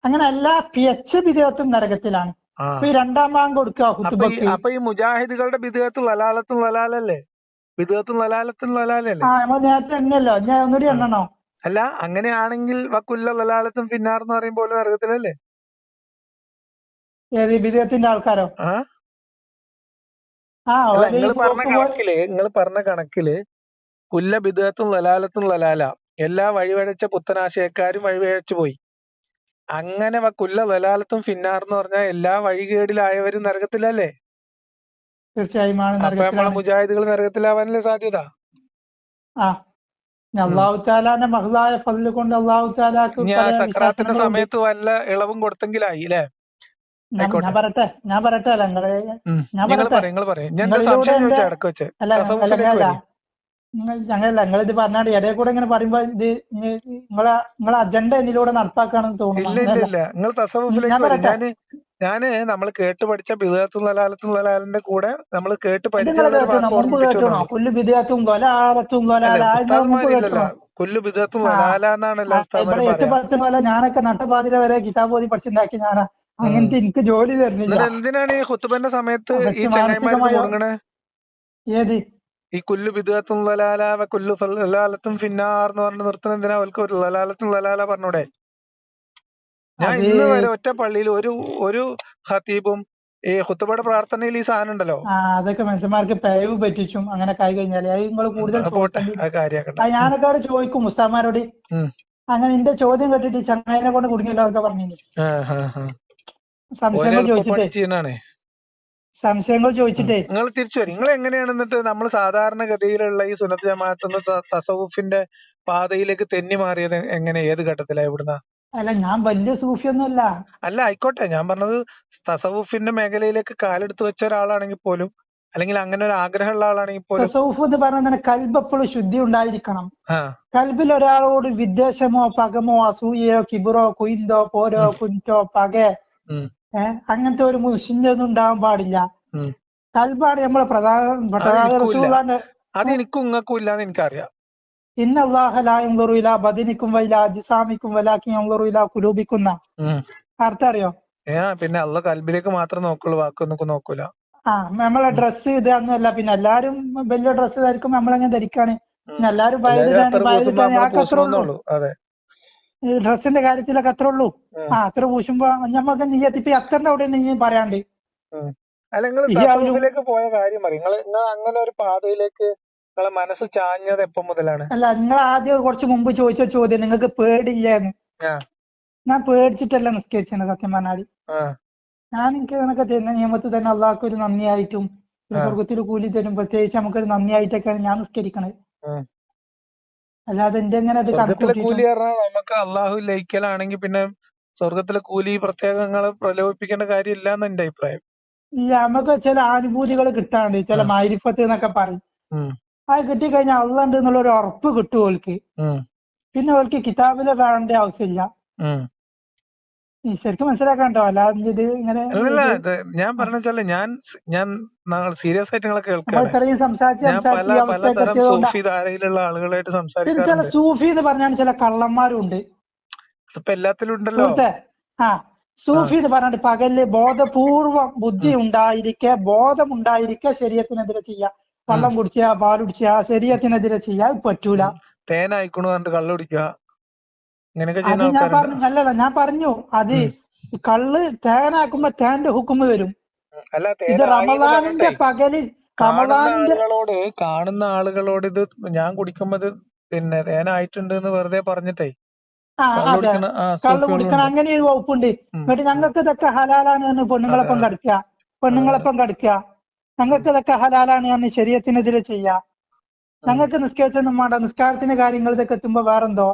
അങ്ങനെ എല്ലാ പിയച്ച ബിദ്അത്തും നരകത്തിലാണ്. ഈ രണ്ടാം ഭാഗം കൊടുക്കുക. അപ്പൊ ഈ മുജാഹിദുകളുടെ ബിദ്അത്തും ലലാലത്തും ലലാലല്ലേ? ബിദ്അത്തും ലലാലത്തും ലലാലല്ലേ? നേരത്തെ എണ്ണല്ലോ, ഞാൻ ഒന്നുകൂടി എണ്ണണോ? അല്ല, അങ്ങനെയാണെങ്കിൽ വക്കുല്ല ലലാലത്തും ഫിന്നാർ എന്ന് പറയുമ്പോൾ നരകത്തിലല്ലേ? ഏത് ബിദ്അത്തിന്റെ ആൾക്കാരോ? നിങ്ങൾ പറഞ്ഞ കണക്കില് കുല്ല ബിദ്അത്തും ലലാലത്തും ലലാല, എല്ലാ വഴിവഴച്ച പുത്തനാശയക്കാരും വഴിവഴച്ചു പോയി. അങ്ങനെ കുല്ല ലലാലത്തും ഫിന്നാർ എന്ന് പറഞ്ഞാൽ എല്ലാ വഴികേടിലായവരും നരകത്തിലല്ലേ? തീർച്ചയായും. അപ്പൊ നമ്മളെ മുജാഹിദുകൾ നരകത്തിലാവാനല്ലേ സാധ്യത? അല്ലാഹു തആലാന്റെ മഹ്ലായ ഫദ്ല് കൊണ്ട് അല്ലാഹു തആലാക്ക് സക്രാത്തിന്റെ സമയത്ത് വല്ല ഇളവും കൊടുത്തെങ്കിലായി അല്ലേ? ഞാൻ പറയട്ടെ ഞങ്ങളിത് പറഞ്ഞാണ്ട് ഇടയിൽ കൂടെ ഇങ്ങനെ പറയുമ്പോ ഇത് നിങ്ങളെ അജണ്ട എന്നിലൂടെ നടപ്പാക്കാണെന്ന് തോന്നുന്നു. നമ്മൾ കേട്ട് പഠിച്ച ബിദഅത്തും ദലാലത്തിന്റെ കൂടെ നമ്മൾ കേട്ട് അത് നിങ്ങൾ പരിചയമുള്ള ഒരു കേട്ടണോ? വാക്ക് മുമ്പ് കേട്ടണോ? ഓർമ്മിപ്പിച്ചോന്നുള്ളൂ. കുല്ലു ബിദ്അത്തും ളലാലത്തും അല്ലെ ളലാല നിങ്ങൾ മുമ്പ് ഉസ്താദ്മാരില്ലല്ലോ, കേട്ടണോ? കുല്ലു ബിദഅത്തും ആ ദലാല എന്നാണ് എല്ലാ ഇവിടെ ഉസ്താദ്മാരും 8 പറയാ. 10 കൊല്ലം ഞാനൊക്കെ നട്ടപാതിര വരെ കിതാബ് ഓതി പഠിച്ചുണ്ടാക്കി ഞാനാ. ഉം. അങ്ങനത്തെ എനിക്ക് ജോലി തരുന്നില്ല. എന്നിട്ട് എന്തിനാണ് ഈ ഖുത്ബന്റെ സമയത്ത് ഈ പക്ഷെ ചെങ്ങായിമാരിത് മാനസികമായോ മുടങ്ങണേ? ഏത് ഈ കുല്ലു ബിദ്അത്തും ദലാല വ കുല്ലു ദലാലത്തും ഫിന്നാർ എന്ന് പറഞ്ഞ് നിർത്തുന്നത് എന്തിനാ? അവർക്ക് ഒരു ദലാലത്തും ദലാല പറഞ്ഞൂടെ? ഞാൻ അത് ഇന്ന് വരെ ഒറ്റ പള്ളിയിൽ ഒരു ഖത്തീബും ഈ ഖുത്ബയുടെ പ്രാർത്ഥനയിൽ ഈ സാധനം ഉണ്ടല്ലോ. അതൊക്കെ മനുഷ്യന്മാർക്ക് പിഴവ് പറ്റിച്ചും അങ്ങനെ ആയി കഴിഞ്ഞാല് അത് നിങ്ങൾ കൂടുതൽ പോട്ടെ, ചോദിക്കേണ്ടി. ആ കാര്യാക്കട്ടെ. അത് ഞാനൊക്കെ അവിടെ ചോദിക്കും ഉസ്താദ്മാരോട്. അങ്ങനെ എന്റെ ചോദ്യം കേട്ടിട്ട് ചങ്ങായിനെ കൊണ്ട് കുടുങ്ങിയല്ലോ ഒക്കെ പറഞ്ഞു. സംശയങ്ങൾ ചോദിച്ചിട്ടേ നിങ്ങൾ തിരിച്ചു വരും. നിങ്ങൾ എങ്ങനെയാണ് എന്നിട്ട് നമ്മൾ സാധാരണഗതിയിലുള്ള ഈ സുന്നത്ത് ജമാഅത്ത് തസവുഫിന്റെ പാതയിലേക്ക് തെന്നി മാറിയത് എങ്ങനെ, ഏത് ഘട്ടത്തിലാ, എവിടുന്ന? അല്ല ഞാൻ വലിയ സൂഫിയൊന്നുമല്ല. അല്ല ആയിക്കോട്ടെ, ഞാൻ പറഞ്ഞത് തസവുഫിന്റെ മേഖലയിലേക്ക് കാലെടുത്ത് വെച്ച ഒരാളാണെങ്കിൽ പോലും, അല്ലെങ്കിൽ അങ്ങനെ ഒരു ആഗ്രഹമുള്ള ആളാണെങ്കിൽ പോലും. തസവുഫ് എന്ന് പറഞ്ഞാൽ കൽബ് എപ്പോഴും ശുദ്ധി ഉണ്ടായിരിക്കണം. കൽബിൽ ഒരാളോട് വിദ്വേഷമോ പകമോ അസൂയയോ കിബിറോ കുയിന്തോ പോരോ കുഞ്ചോ പകേ അങ്ങനത്തെ ഒരു മുഷിഞ്ഞൊന്നും ഉണ്ടാവാൻ പാടില്ല. കൽബാണ് നമ്മളെ പ്രധാന. അത് എനിക്കും ഇങ്ങൾക്കും ഇല്ലാന്ന് എനിക്കറിയാം. ഇന്നല്ലാഹ ലാ യൻദുറു ഇലാ ബദനിക്കും വഇലാ അജ്സാമിക്കും വലാകിൻ യൻദുറു ഇലാ ഖുലൂബിക്കും. അർത്ഥം അറിയോ? പിന്നെ അള്ളാഹ് കൽബിലേക്ക് മാത്രം നോക്കുള്ളൂ, വാക്കൊന്നും നോക്കൂല. നമ്മളെ ഡ്രസ്സ് ഇതൊന്നുമല്ല. പിന്നെ എല്ലാരും വലിയ ഡ്രസ്സ് ധരിക്കും, നമ്മളെങ്ങനെ ധരിക്കാണ്. എല്ലാരും ഡ്രസ്സിന്റെ കാര്യത്തിലൊക്കെ അത്ര ഉള്ളൂ. അത്ര പൂശുമ്പോ ഞമ്മക്ക് നീയത്തിപ്പി അത്തറിന്റെ അവിടെ നീ പറയാണ്ട്. അല്ല, നിങ്ങൾ തസവുഫിലേക്ക് പോയ കാര്യം പറയും. നിങ്ങൾ അങ്ങനെ ഒരു പാതയിലേക്ക് നിങ്ങളെ മനസ്സ് ചാഞ്ഞത് എപ്പോ മുതലാണ്? അല്ല, നിങ്ങൾ ആദ്യം കുറച്ച് മുമ്പ് ചോദിച്ച ചോദ്യം നിങ്ങൾക്ക് പേടിയില്ലേന്ന്. ഞാൻ പേടിച്ചിട്ടല്ല നിസ്കരിച്ചത് സത്യം പറഞ്ഞാല്. ഞാൻ എനിക്ക് കണക്കെ തരുന്ന നിയമത്തിൽ തന്നെ അള്ളാഹ്ക്ക് ഒരു നന്ദിയായിട്ടും സ്വർഗത്തിൽ കൂലി തരും, പ്രത്യേകിച്ച് നമുക്കൊരു നന്ദിയായിട്ടൊക്കെയാണ് ഞാൻ നിസ്കരിക്കണത്. അല്ലാതെ എന്റെ എങ്ങനെ അത് സ്വർഗത്തിലെ കൂലി പറഞ്ഞാൽ നമുക്ക് അള്ളാഹു ലയിക്കലാണെങ്കിൽ പിന്നെ സ്വർഗത്തിലെ കൂലി പ്രത്യേകങ്ങളെ പ്രലോഭിപ്പിക്കേണ്ട കാര്യമില്ല എന്ന് എന്റെ അഭിപ്രായം. ഇല്ല, നമുക്ക് ചില അനുഭൂതികൾ കിട്ടാണ്ട്, ചില മൈരിഫത്ത് എന്നൊക്കെ പറയും. അത് കിട്ടിക്കഴിഞ്ഞാൽ അള്ളാഹ് ഉണ്ട് എന്നുള്ള ഒരു ഉറപ്പ് കിട്ടും ഓൾക്ക്. പിന്നെ ഓൾക്ക് കിതാബില് കാണേണ്ട ആവശ്യമില്ല. ശരിക്കും മനസ്സിലാക്കാണ്ടോ? അല്ലാതെ ഇത് ഇങ്ങനെ ഞാൻ പറഞ്ഞാല് ഞാൻ സീരിയസ് ആയിട്ട് നിങ്ങളെ കേൾക്കുകയാണ്. ഇത്രയും ഞാൻ പലതരം സൂഫി ധാരയിലുള്ള ആളുകളായിട്ട് സംസാരിക്കാറുണ്ട്. സൂഫി എന്ന് പറഞ്ഞാൽ ചില കള്ളന്മാരുണ്ട്. ഇപ്പൊ എല്ലാത്തിലും ഉണ്ടല്ലോ. സൂഫി എന്ന് പറഞ്ഞാൽ പകല് ബോധപൂർവം ബുദ്ധി ഉണ്ടായിരിക്കെ, ബോധം ഉണ്ടായിരിക്കെ ശരീരത്തിനെതിരെ ചെയ്യാം. വെള്ളം കുടിച്ചാ പാൽ കുടിച്ചാ ശരീരത്തിനെതിരെ ചെയ്യാൻ പറ്റൂല. തേനായിക്കണു പറഞ്ഞിട്ട് കള്ളു കുടിക്കുക, ഇങ്ങനെയൊക്കെ അത് ഞാൻ പറഞ്ഞു. അല്ലല്ല, ഞാൻ പറഞ്ഞു അത് കള്ള് തേനാക്കുമ്പോ തേന്റെ ഹുക്കുമ് വരും. ഇത് റമളാനിന്റെ പകല് കാണുന്ന ആളുകളോട് ഇത് ഞാൻ കുടിക്കുമ്പോ ഇത് പിന്നെ തേനായിട്ടുണ്ട് എന്ന് വെറുതെ പറഞ്ഞിട്ടേ കള്ള് കുടിക്കണം, അങ്ങനെ ഒരു വകുപ്പുണ്ട്. എന്നിട്ട് ഞങ്ങൾക്ക് ഇതൊക്കെ ഹലാലാണ് എന്ന് പെണ്ണുങ്ങളൊപ്പം കടിക്കുക. ഞങ്ങൾക്ക് ഇതൊക്കെ ഹലാലാണ് എന്ന് ശരീരത്തിനെതിരെ ചെയ്യാ. ഞങ്ങൾക്ക് നിസ്കരിച്ചൊന്നും വേണ്ട, നിസ്കാരത്തിന്റെ കാര്യങ്ങൾ ഇതൊക്കെ എത്തുമ്പോ വേറെന്തോ.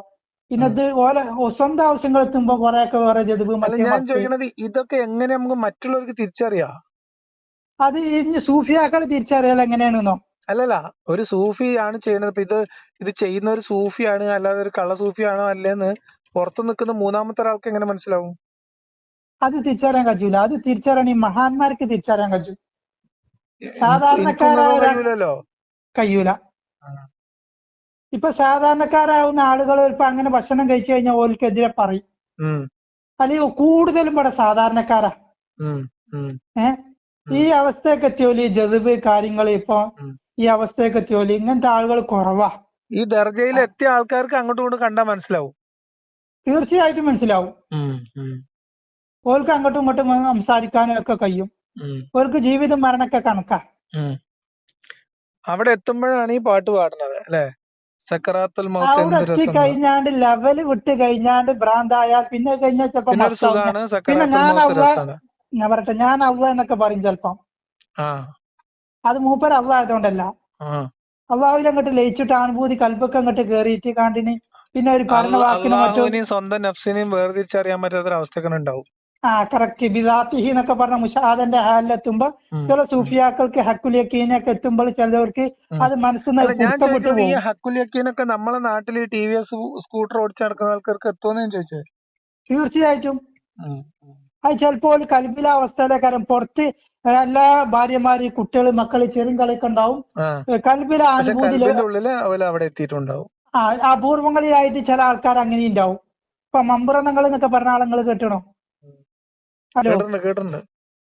പിന്നെ ഇത് ഓരോ സ്വന്തം ആവശ്യങ്ങൾ എത്തുമ്പോ കൊറേയൊക്കെ വേറെ ജതുബ്. ഞാൻ ചോദിക്കണത് ഇതൊക്കെ എങ്ങനെ നമുക്ക് മറ്റുള്ളവർക്ക് തിരിച്ചറിയാം? അത് ഇനി സൂഫിയാക്കൾ തിരിച്ചറിയാൽ എങ്ങനെയാണെന്നോ? അല്ലല്ല, ഒരു സൂഫിയാണ് ചെയ്യണത്. ഇപ്പൊ ഇത് ചെയ്യുന്ന ഒരു സൂഫിയാണ്, അല്ലാതെ ഒരു കള്ള സൂഫിയാണോ അല്ലേന്ന് പുറത്തു നിൽക്കുന്ന മൂന്നാമത്തെ ഒരാൾക്ക് എങ്ങനെ മനസ്സിലാവും? അത് തിരിച്ചറിയാൻ കഴിയൂല. അത് തിരിച്ചറിയാൻ ഈ മഹാന്മാർക്ക് തിരിച്ചറിയാൻ കഴിയും. സാധാരണക്കാരായോ കഴിയൂല. ഇപ്പൊ സാധാരണക്കാരാവുന്ന ആളുകൾ ഇപ്പൊ അങ്ങനെ ഭക്ഷണം കഴിച്ചു കഴിഞ്ഞാൽ ഓൽക്കെതിരെ പറയും. അല്ലെങ്കിൽ കൂടുതലും ഇവിടെ സാധാരണക്കാരാ. ഈ അവസ്ഥയൊക്കെ എത്തിയോലി ജതുബ് കാര്യങ്ങൾ ഇപ്പൊ ഈ അവസ്ഥയൊക്കെ എത്തിയോലി ഇങ്ങനത്തെ ആളുകൾ കുറവാ. ഈ ദർജയിൽ എത്തിയ ആൾക്കാർക്ക് അങ്ങോട്ടും ഇങ്ങോട്ടും കണ്ടാൽ മനസ്സിലാവും. തീർച്ചയായിട്ടും മനസ്സിലാവും. ഓൾക്ക് അങ്ങോട്ടും ഇങ്ങോട്ടും സംസാരിക്കാനും ഒക്കെ കഴിയും. ഓർക്ക് ജീവിതം മരണൊക്കെ കണക്കാ. അവിടെ എത്തുമ്പോഴാണ് ഈ പാട്ട് പാടുന്നത് അല്ലെ? സക്കറാത്തുൽ മൗത്ത്. അവിടെ എത്തിക്കഴിഞ്ഞാണ്ട് ലെവല് വിട്ട് കഴിഞ്ഞാണ്ട് ഭ്രാന്തായാൽ പിന്നെ കഴിഞ്ഞാൽ ചിലപ്പോ പിന്നെ ഞാൻ പറയട്ടെ, ഞാൻ അള്ളാഹ് എന്നൊക്കെ പറയും ചിലപ്പം. അത് മൂപ്പര് അള്ളാഹ് ആയതുകൊണ്ടല്ല. അള്ളാഹുവിൽ അങ്ങോട്ട് ലയിച്ചിട്ട് അനുഭൂതി കൽബൊക്കെ അങ്ങോട്ട് കേറിയിട്ട് കാണ്ടിന് പിന്നെ ഒരു പറഞ്ഞ വാക്കിനും സ്വന്തം നഫ്സിനെയും വേർതിരിച്ചറിയാൻ പറ്റാത്തൊരവസ്ഥയൊക്കെ ഉണ്ടാവും. കറക്റ്റ്. ബിദാത്തിഹി എന്നൊക്കെ പറഞ്ഞ മുഷാദന്റെ ഹാലിലെത്തുമ്പോ ചില സൂഫിയാക്കൾക്ക് ഹക്കുൽ യഖീനൊക്കെ എത്തുമ്പോൾ ചിലവർക്ക് അത് മനസ്സിൽ. ഈ ഹക്കുൽ യഖീനൊക്കെ നമ്മളെ നാട്ടിൽ ടി.വി.എസ് സ്കൂട്ടർ ഓടിച്ച് നടക്കുന്ന ആൾക്കാർക്ക് എത്തുമെന്ന് ഞാൻ ചോദിച്ചത്. തീർച്ചയായിട്ടും അത് ചിലപ്പോ കൽബിലെ അവസ്ഥയിലേക്കാരം. പുറത്ത് എല്ലാ ഭാര്യമാര്, കുട്ടികള്, മക്കള്, ചെറിയ കളിയൊക്കെ ഉണ്ടാവും. കൽബിലെ പക്ഷെ അനുഭൂതിയില് കൽബിന്റെ ഉള്ളില് അവര് അവിടെ എത്തിയിട്ടുണ്ടാവും. അപൂർവങ്ങളിലായിട്ട് ചില ആൾക്കാർ അങ്ങനെ ഉണ്ടാവും. ഇപ്പൊ മമ്പുറന്നങ്ങൾ എന്നൊക്കെ പറഞ്ഞ ആളെ നിങ്ങൾ കേട്ടണോ? ഹലോ, കേട്ടിട്ടുണ്ട്.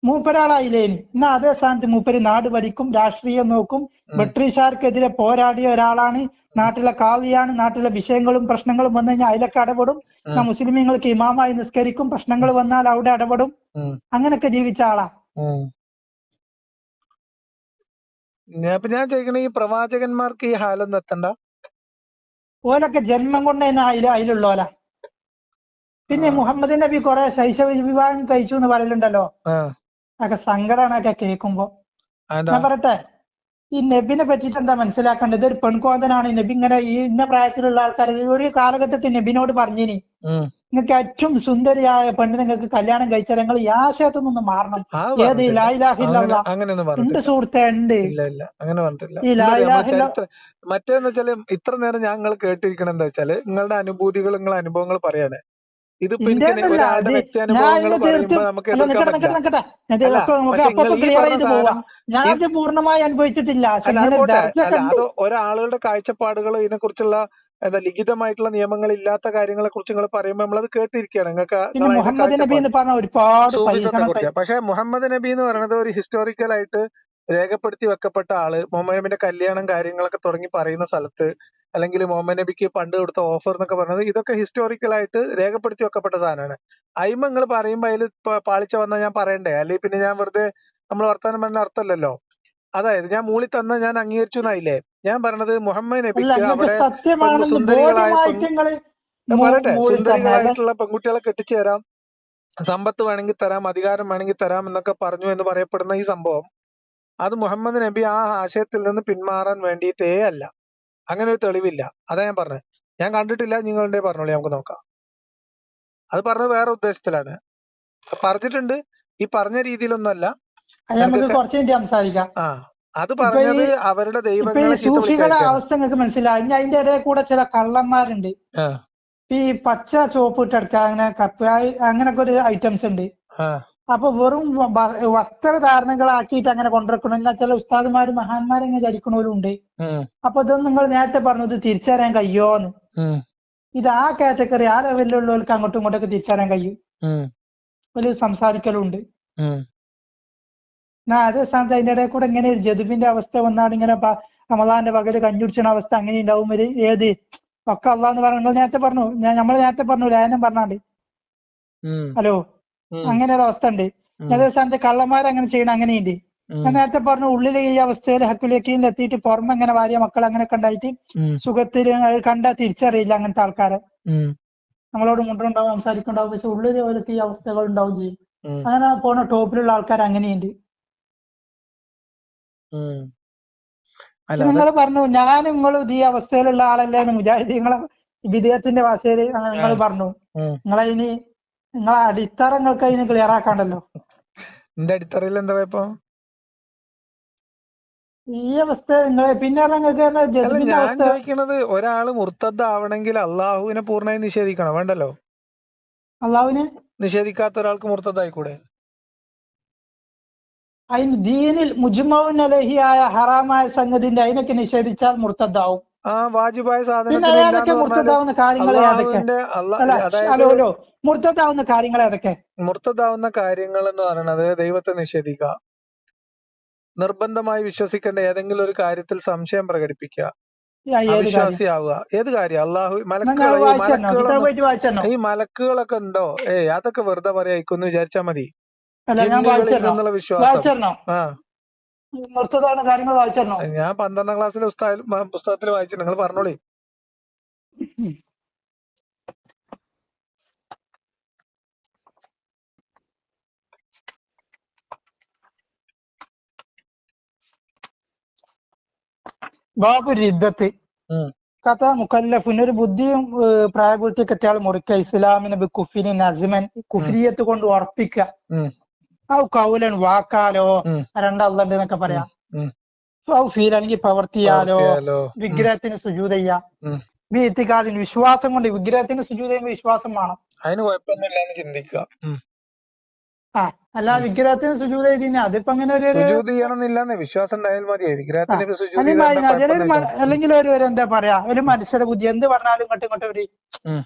മൂപ്പരാളായില്ലേനി. എന്നാ അതേ സ്ഥാനത്ത് മൂപ്പര് നാട് ഭരിക്കും, രാഷ്ട്രീയം നോക്കും, ബ്രിട്ടീഷുകാർക്കെതിരെ പോരാടിയ ഒരാളാണ്, നാട്ടിലെ കാവിയാണ്, നാട്ടിലെ വിഷയങ്ങളും പ്രശ്നങ്ങളും വന്നു കഴിഞ്ഞാൽ അതിലൊക്കെ ഇടപെടും. മുസ്ലിമീങ്ങൾക്ക് ഇമാമായി നിസ്കരിക്കും, പ്രശ്നങ്ങൾ വന്നാൽ അവിടെ ഇടപെടും. അങ്ങനൊക്കെ ജീവിച്ച ആളാ. ഞാൻ ചോദിക്കണ ഈ പ്രവാചകന്മാർക്ക് ഈ ഹാലൊന്നും എത്തണ്ട? ഓലൊക്കെ ജന്മം കൊണ്ട് തന്നെ അതിലുള്ളോല. പിന്നെ മുഹമ്മദ് നബി കുറെ ശൈശവ വിവാഹം കഴിച്ചു എന്ന് പറയലുണ്ടല്ലോ. അതൊക്കെ സങ്കടമാണ് ഒക്കെ കേൾക്കുമ്പോ. ഞാൻ പറയട്ടെ, ഈ നബിനെ പറ്റിയിട്ട് എന്താ മനസ്സിലാക്കേണ്ടത്? ഇതൊരു പെൺകോന്തനാണ്. നബി ഇങ്ങനെ ഈ ഇന്ന പ്രായത്തിലുള്ള ആൾക്കാർ ഒരു കാലഘട്ടത്തിൽ നബിനോട് പറഞ്ഞിനി, നിങ്ങൾക്ക് ഏറ്റവും സുന്ദരിയായ പെണ്ണ് നിങ്ങൾക്ക് കല്യാണം കഴിച്ചാൽ നിങ്ങൾ ഈ ആശയത്തൊന്നും മാറണം. ഏത് ലാ ഇലാഹ ഇല്ലല്ലാഹ് ഉണ്ട് സുഹൃത്തെ, ഉണ്ട്. ഈ ലാ ഇലാഹ ഇല്ലല്ലാഹ് മറ്റേന്ന് വെച്ചാല് ഇത്ര നേരം ഞങ്ങൾ കേട്ടിരിക്കണം എന്താ വെച്ചാല് നിങ്ങളുടെ അനുഭൂതികൾ, നിങ്ങളെ അനുഭവങ്ങൾ പറയാണ്. ഇതിപ്പോ എനിക്ക് ഒരാളുടെ വ്യക്തി അനുഭവങ്ങൾ പറയുമ്പോ നമുക്ക് എതിർക്കാൻ പറ്റില്ല. ഞാൻ പൂർണ്ണമായി അനുഭവിച്ചിട്ടില്ല. അത് ഒരാളുടെ കാഴ്ചപ്പാടുകൾ, ഇതിനെക്കുറിച്ചുള്ള ലിഖിതമായിട്ടുള്ള നിയമങ്ങൾ ഇല്ലാത്ത കാര്യങ്ങളെ കുറിച്ച് നിങ്ങൾ പറയുമ്പോൾ നമ്മളത് കേട്ടിരിക്കുകയാണ്. സൂഫിസത്തെ കുറിച്ച്. പക്ഷെ മുഹമ്മദ് നബി എന്ന് പറയുന്നത് ഒരു ഹിസ്റ്റോറിക്കൽ ആയിട്ട് രേഖപ്പെടുത്തി വെക്കപ്പെട്ട ആള്. മുഹമ്മദ് നബിന്റെ കല്യാണം കാര്യങ്ങളൊക്കെ തുടങ്ങി പറയുന്ന സ്ഥലത്ത്, അല്ലെങ്കിൽ മുഹമ്മദ് നബിക്ക് പണ്ട് കൊടുത്ത ഓഫർ എന്നൊക്കെ പറയുന്നത്, ഇതൊക്കെ ഹിസ്റ്റോറിക്കൽ ആയിട്ട് രേഖപ്പെടുത്തി വെക്കപ്പെട്ട സാധനമാണ്. അയിമ നിങ്ങൾ പറയുമ്പോ അതിൽ പാളിച്ച വന്നാൽ ഞാൻ പറയണ്ടേ? അല്ലെങ്കിൽ പിന്നെ ഞാൻ വെറുതെ നമ്മൾ വർത്താനം പറഞ്ഞ അർത്ഥമല്ലല്ലോ. അതായത് ഞാൻ മൂളി തന്ന ഞാൻ അംഗീകരിച്ചു എന്നായില്ലേ? ഞാൻ പറഞ്ഞത് മുഹമ്മദ് നബിക്ക് അവിടെ സുന്ദരികളായിട്ടുള്ള പെൺകുട്ടികളെ കെട്ടിച്ചു തരാം, സമ്പത്ത് വേണമെങ്കിൽ തരാം, അധികാരം വേണമെങ്കിൽ തരാം എന്നൊക്കെ പറഞ്ഞു എന്ന് പറയപ്പെടുന്ന ഈ സംഭവം, അത് മുഹമ്മദ് നബി ആ ആശയത്തിൽ നിന്ന് പിന്മാറാൻ വേണ്ടിയിട്ടേ അല്ല. അങ്ങനെ ഒരു തെളിവില്ല. അതാ ഞാൻ പറഞ്ഞത്. ഞാൻ കണ്ടിട്ടില്ല, നിങ്ങളുടെ പറഞ്ഞോളി, നമുക്ക് നോക്കാം. അത് പറഞ്ഞത് വേറെ ഉദ്ദേശത്തിലാണ് പറഞ്ഞിട്ടുണ്ട്. ഈ പറഞ്ഞ രീതിയിലൊന്നുമല്ല. അത് പറഞ്ഞത് അവരുടെ ദൈവങ്ങളെ ചീത്ത വിളിക്കാതിരിക്കാനാണ്. അവസ്ഥ നിങ്ങൾക്ക് മനസ്സിലായി. അതിന്റെ ഇടയിൽ കൂടെ ചില കള്ളന്മാരുണ്ട്. ഈ പച്ച ചുവപ്പ് ഇട്ടെടുക്കുക, അങ്ങനെ കപ്പായി, അങ്ങനൊക്കെ ഒരു ഐറ്റംസ് ഉണ്ട്. അപ്പൊ വെറും വസ്ത്രധാരണങ്ങളാക്കിയിട്ട് അങ്ങനെ കൊണ്ടിരിക്കണം. എന്നാൽ ചില ഉസ്താദുമാര് മഹാന്മാരെങ്ങനെ ധരിക്കണവരും ഉണ്ട്. അപ്പൊ ഇതൊന്നും നിങ്ങൾ നേരത്തെ പറഞ്ഞു ഇത് തിരിച്ചറിയാൻ കഴിയോന്ന്. ഇത് ആ കാറ്റഗറി, ആ ലെവലിലുള്ളവർക്ക് അങ്ങോട്ടും ഇങ്ങോട്ടൊക്കെ തിരിച്ചറിയാൻ കഴിയും. ഒരു സംസാരിക്കലുണ്ട്. അതേ സ്ഥാനത്ത് അതിന്റെ ഇടയിൽ കൂടെ ഇങ്ങനെ ഒരു ജദുബിന്റെ അവസ്ഥ വന്നാണ്, ഇങ്ങനെ റമദാന്റെ പകല് കഞ്ഞുടിച്ചണ അവസ്ഥ അങ്ങനെ ഉണ്ടാവും. ഒരു ഏത് ഒക്കെ അള്ളാന്ന് പറഞ്ഞു. നിങ്ങൾ നേരത്തെ പറഞ്ഞു, നമ്മൾ നേരത്തെ പറഞ്ഞു, ലേനം പറഞ്ഞാണ്ട്. ഹലോ, അങ്ങനെ ഒരു അവസ്ഥ ഉണ്ട്. അതേ സ്ഥാനത്ത് കള്ളന്മാരങ്ങനെ ചെയ്യണം, അങ്ങനെയുണ്ട്. ഞാൻ നേരത്തെ പറഞ്ഞു, ഉള്ളിൽ ഈ അവസ്ഥയിൽ ഹക്കുലേക്കിൽ എത്തിയിട്ട് പുറമെ അങ്ങനെ ഭാര്യ മക്കൾ അങ്ങനെയൊക്കെ ഉണ്ടായിട്ട് സുഖത്തിൽ കണ്ടാൽ തിരിച്ചറിയില്ല അങ്ങനത്തെ ആൾക്കാരെ. നമ്മളോട് മുണ്ടുണ്ടാവും, സംസാരിക്കുന്നുണ്ടാവും, പക്ഷെ ഉള്ളിൽ അവർക്ക് ഈ അവസ്ഥകൾ ഉണ്ടാവും ചെയ്യും. അങ്ങനെ പോണ ടോപ്പിലുള്ള ആൾക്കാർ അങ്ങനെയുണ്ട്. നിങ്ങൾ പറഞ്ഞു ഞാൻ നിങ്ങളും ഈ അവസ്ഥയിലുള്ള ആളല്ലേ എന്ന് വിചാരിച്ചു. നിങ്ങളെ വിദേഹത്തിന്റെ ഭാഷയിൽ നിങ്ങൾ പറഞ്ഞു. നിങ്ങളെ അടിത്തറങ്ങൾക്ക് അതിന് ക്ലിയർ ആക്കാണ്ടല്ലോ. എന്റെ അടിത്തറയിൽ എന്താ ഇപ്പൊ ഈ അവസ്ഥ നിങ്ങൾ പിന്നെ നിങ്ങൾക്ക് ഞാൻ ചോദിക്കണത്, ഒരാള് മുർത്തദ് ആവണമെങ്കിൽ അള്ളാഹുവിനെ പൂർണ്ണമായി നിഷേധിക്കണം, വേണ്ടല്ലോ? അള്ളാഹുവിനെ നിഷേധിക്കാത്ത ഒരാൾക്ക് മുർത്തദ് ആയിക്കൂടെ? അതിന് ദീനിൽ മുജ്മഉൻ അലൈഹിയായ ഹറാമായ സംഗതിന്റെ അതിനൊക്കെ നിഷേധിച്ചാൽ മുർത്തദാവും. വാജിബായ മുർത്തദാവുന്ന കാര്യങ്ങൾ ഏതൊക്കെ? മുർത്തദാവുന്ന കാര്യങ്ങൾ ഏതൊക്കെ? മുർത്തദാവുന്ന കാര്യങ്ങൾ എന്ന് പറയുന്നത് ദൈവത്തെ നിഷേധിക്കുക, നിർബന്ധമായി വിശ്വസിക്കേണ്ട ഏതെങ്കിലും ഒരു കാര്യത്തിൽ സംശയം പ്രകടിപ്പിക്കുക, അവിശ്വാസിയാവുക. ഏത് കാര്യം? അള്ളാഹു, ഈ മലക്കുകളൊക്കെ ഉണ്ടോ? അതൊക്കെ വെറുതെ പറയായിക്കൊന്ന് വിചാരിച്ചാ മതി. ജിന്നുകളിൽ നിന്നുള്ള വിശ്വാസം. ഞാൻ 12ാം ക്ലാസ്സിലെ പുസ്തകത്തിൽ വായിച്ചു. നിങ്ങൾ പറഞ്ഞോളി. ബാബു റിദ്ദത്ത് കഥ മുക്കല്ലഫിന്, ഒരു ബുദ്ധിയും പ്രായപൂർത്തിയൊക്കെ എത്തിയാൽ മുറിക്കുക, ഇസ്ലാമിനെ കുഫിന് നസ്മൻ, കുഫിരിയത്ത് കൊണ്ട് ഉറപ്പിക്കുക, കൗലൻ വാക്കാലോ, രണ്ടല്ലുണ്ട് എന്നൊക്കെ പറയാം, ഫീൽ അല്ലെങ്കിൽ പ്രവർത്തിയാലോ, വിഗ്രഹത്തിന് സുജൂദ് ചെയ്യാം, ബിഇത്തിഖാദിന് വിശ്വാസം കൊണ്ട്, വിഗ്രഹത്തിന് സുജൂദ് ചെയ്യുമ്പോൾ വിശ്വാസം വേണം, അതിന് കുഴപ്പമൊന്നുമില്ല എന്ന് ചിന്തിക്കുക. ആ അല്ല ഉം. വിഗ്രഹത്തിന് സുജൂത് ചെയ്തിന് അതിപ്പോ അങ്ങനെ ഒരു സുജൂത് ചെയ്യണമെന്നില്ലാന്ന് വിശ്വാസം ഉണ്ടായാൽ മതി. ആ വിഗ്രഹത്തിന് ഇപ്പൊ സുജൂത് അല്ലെങ്കിൽ ചെയ്താൽ എന്താ ചിലര് കുഴപ്പമൊന്നുമില്ല. അല്ലെങ്കിൽ ഒരു എന്താ പറയാ ഒരു മനുഷ്യരുടെ ബുദ്ധി എന്ത് പറഞ്ഞാലും ഇങ്ങോട്ടും ഒരു ഉം.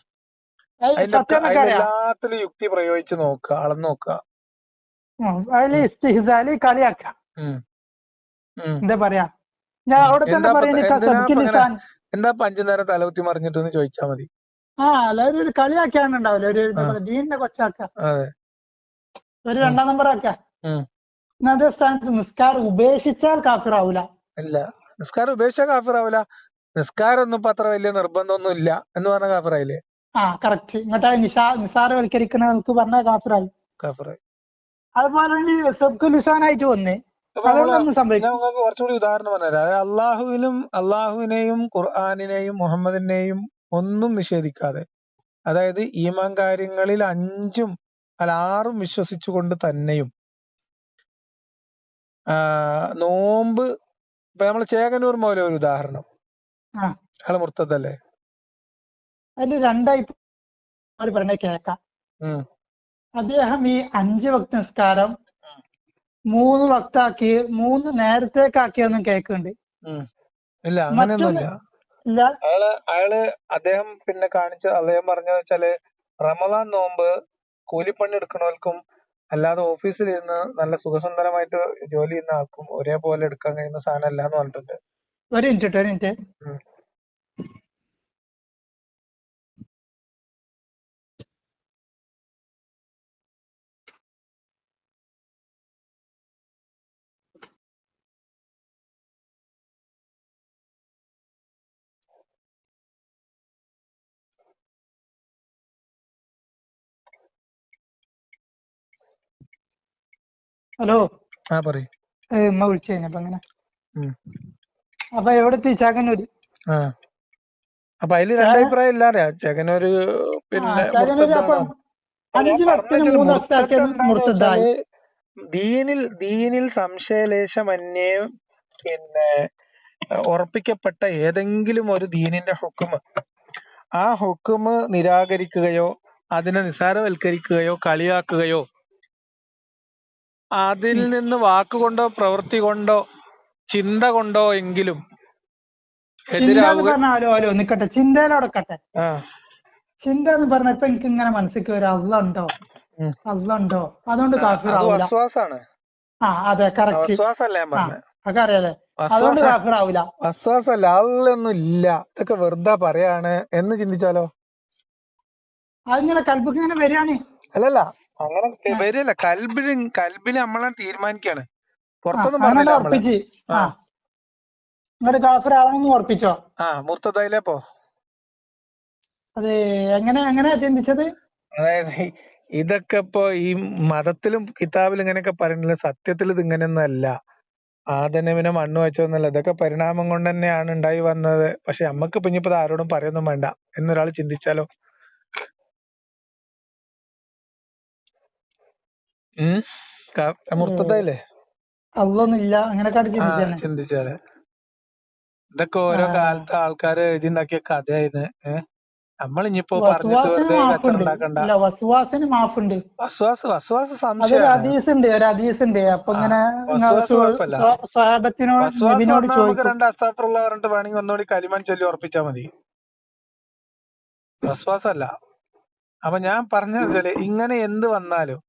സത്യം എന്നൊക്കെ അറിയാം. അതിലെല്ലാത്തിലും യുക്തി പ്രയോഗിച്ച് നോക്കുക, അളന്ന് നോക്കുക. അതില് ഇസ്തിഹ്സാല് കളിയാക്കാം. ഉം. ഉം. എന്താ പറയാ ഞാൻ അവിടെ തന്നെ എന്താ പറയുന്നത് എന്തിനാ ഇപ്പൊ അങ്ങനെ ലിസാൻ. എന്താ 5 നേരം തലകുത്തി മറിഞ്ഞിട്ടെന്ന് ചോദിച്ചാ മതി. അല്ല ഒരു കളിയാക്കിയാണ് ഉണ്ടാവില്ല ഒരു എന്താ ആ പറയാ ദീനിനെ കൊച്ചാക്ക അതെ. ഒരു ഉം. 2ാം നമ്പർ ആക്ക. ഉം. അതേ സ്ഥാനത്ത് നിസ്കാരം ഉപേക്ഷിച്ചാൽ കാഫിറാവൂല. ഇല്ല, നിസ്കാരം ഉപേക്ഷിച്ചാൽ കാഫിറാവൂല. നിസ്കാരം ഒന്നും ഇപ്പൊ അത്ര വലിയ നിർബന്ധമൊന്നും ഇല്ല എന്ന് പറഞ്ഞ കാഫിറായില്ലേ? കറക്റ്റ്. ഇങ്ങോട്ട് നിസാരവൽക്കരിക്കണവർക്ക് പറഞ്ഞ കാഫിറായി. കാഫിറായി. അതുപോലെ സബ്കു ലിസാനായിട്ട് വന്ന് അപ്പൊ അതുകൊണ്ടൊന്നും ഞാൻ സംഭവിക്കും. നിങ്ങൾക്ക് കുറച്ചുകൂടി ഉദാഹരണം പറഞ്ഞുതരാം. അതായത് അള്ളാഹുവിനെയും ഖുർആാനിനെയും മുഹമ്മദിനെയും ഒന്നും നിഷേധിക്കാതെ, അതായത് ഈമാൻ കാര്യങ്ങളിൽ 5ഉം അല്ല 6ഉം വിശ്വസിച്ചുകൊണ്ട് തന്നെയും നോമ്പ് ഇപ്പൊ നമ്മള് ചേകനൂർ മൗലവി ഒരു ഉദാഹരണം, ആ അയാള് മുർത്തദല്ലേ? അതിൽ 2 പറഞ്ഞ കേക്കാം. ഉം. അദ്ദേഹം ഈ 5 വക്ത നിസ്കാരം 3 വക്താക്കി 3 നേരത്തേക്കാക്കിയൊന്നും കേൾക്കുന്നുണ്ട്. ഉം. ഇല്ല, മറ്റൊന്ന് അങ്ങനെയൊന്നുമില്ല. ഇല്ല. അദ്ദേഹം പിന്നെ അദ്ദേഹം പറഞ്ഞത് വെച്ചാല് റമദാൻ നോമ്പ് കൂലിപ്പണി എടുക്കണവർക്കും അല്ലാതെ ഓഫീസിലിരുന്ന് നല്ല സുഖസുന്ദരമായിട്ട് ജോലി ചെയ്യുന്ന ആൾക്കും ഒരേപോലെ എടുക്കാൻ കഴിയുന്ന സാധനം അല്ല എന്ന് പറഞ്ഞിട്ടുണ്ട്. ഒരു മിനിറ്റ്. ഉം. ഹലോ, പറയ്. ഉമ്മ വിളിച്ചു കഴിഞ്ഞപ്പോ അങ്ങനെ. ഉം. അപ്പൊ എവിടെത്തി? ചാകന്നൂര്. അപ്പൊ അതില് 2 അഭിപ്രായം ഇല്ലാതെ ചെകനൊരു പിന്നെ ചാകന്നൂര്. അപ്പം അപ്പൊ ഞാൻ 5 വക്തിന് 3 വക്താക്കിയത് എന്താന്ന് മുർത്തദ്ദായി. വെച്ചാല് ദീനിൽ സംശയലേശമന്യേ പിന്നെ ഉറപ്പിക്കപ്പെട്ട ഏതെങ്കിലും ഒരു ദീനിന്റെ ഹുക്കുമ് ആ ഹുക്കുമ് നിരാകരിക്കുകയോ അതിനെ നിസാരവൽക്കരിക്കുകയോ കളിയാക്കുകയോ അതിൽ നിന്ന് വാക്കുകൊണ്ടോ പ്രവൃത്തി കൊണ്ടോ ചിന്ത കൊണ്ടോ എങ്കിലും ചിന്ത എന്ന് എതിരാവുക. പറഞ്ഞാലോ നിക്കട്ടെ, ചിന്തയിലടക്കട്ടെ. ആ ചിന്ത എന്ന് പറഞ്ഞപ്പോ എനിക്ക് ഇങ്ങനെ മനസ്സിലേക്ക് വരും അള്ളണ്ടോ അതുകൊണ്ട് അത് കാഫിറാവൂല. വസ്വാസാണ്. അതെ കറക്റ്റ്. വസ്വാസല്ല ഞാൻ പറഞ്ഞത്. അതൊക്കെ അറിയാലേ, അതുകൊണ്ട് കാഫിറാവൂല. വസ്വാസല്ല, അള്ളൊന്നും ഇല്ല, ഇതൊക്കെ വെറുതെ പറയാണ് എന്ന് ചിന്തിച്ചാലോ? അതിങ്ങനെ കൽബിക്ക് ഇങ്ങനെ വരികയാണ്. അല്ലല്ല, അങ്ങനെ വരില്ല. കൽബില് നമ്മളെ തീരുമാനിക്കാണ്, പുറത്തൊന്നും അങ്ങനെ പറഞ്ഞില്ല നമ്മള്. ഉറപ്പിച്ച് ഇങ്ങോട്ട് കാഫിറാവണമെന്ന് ഉറപ്പിച്ചോ? മുർത്തദയിലെ പോ. അത് എങ്ങനെയാ ചിന്തിച്ചത്? അതായത് ഇതൊക്കെ ഇപ്പൊ ഈ മതത്തിലും കിതാബിലും ഇങ്ങനെയൊക്കെ പറയുന്നില്ല. സത്യത്തിൽ ഇത് ഇങ്ങനെയൊന്നും അല്ല. ആദനവിനെ മണ്ണ് വെച്ചോന്നല്ല, ഇതൊക്കെ പരിണാമം കൊണ്ട് തന്നെയാണ് ഉണ്ടായി വന്നത്. പക്ഷെ നമ്മക്ക് ഇപ്പൊ ആരോടും പറയൊന്നും വേണ്ട എന്നൊരാൾ ചിന്തിച്ചാലോ? മുർത്തദയില്ലേ? അതൊന്നുമില്ല, അങ്ങനെയൊക്കെ ചിന്തിച്ചാല് ഇതൊക്കെ ഓരോ കാലത്ത് ആൾക്കാര് എഴുതിണ്ടാക്കിയ കഥയായിരുന്നു. നമ്മളിനിയിപ്പോ പറഞ്ഞിട്ട് വെറുതെ കച്ചറ ഉണ്ടാക്കണ്ട. വസ്വാസിന് മാഫുണ്ട്. വസ്വാസ് അതൊരു സംശയമാണ്. ഹദീസ് ഉണ്ട്. അപ്പൊ ഇങ്ങനെ വസ്വാസ് കുഴപ്പമില്ല. വസ്വാസ് വന്നാൽ നമുക്ക് 2 അസ്തഗ്ഫിറുല്ലാഹ് പറഞ്ഞിട്ട് വേണമെങ്കിൽ ഒന്നുകൂടി കലിമൻ ചൊല്ലി ഉറപ്പിച്ചാൽ മതി. വസ്വാസല്ല. അപ്പൊ ഞാൻ പറഞ്ഞത് വെച്ചാല് ഇങ്ങനെ എന്ത് വന്നാലും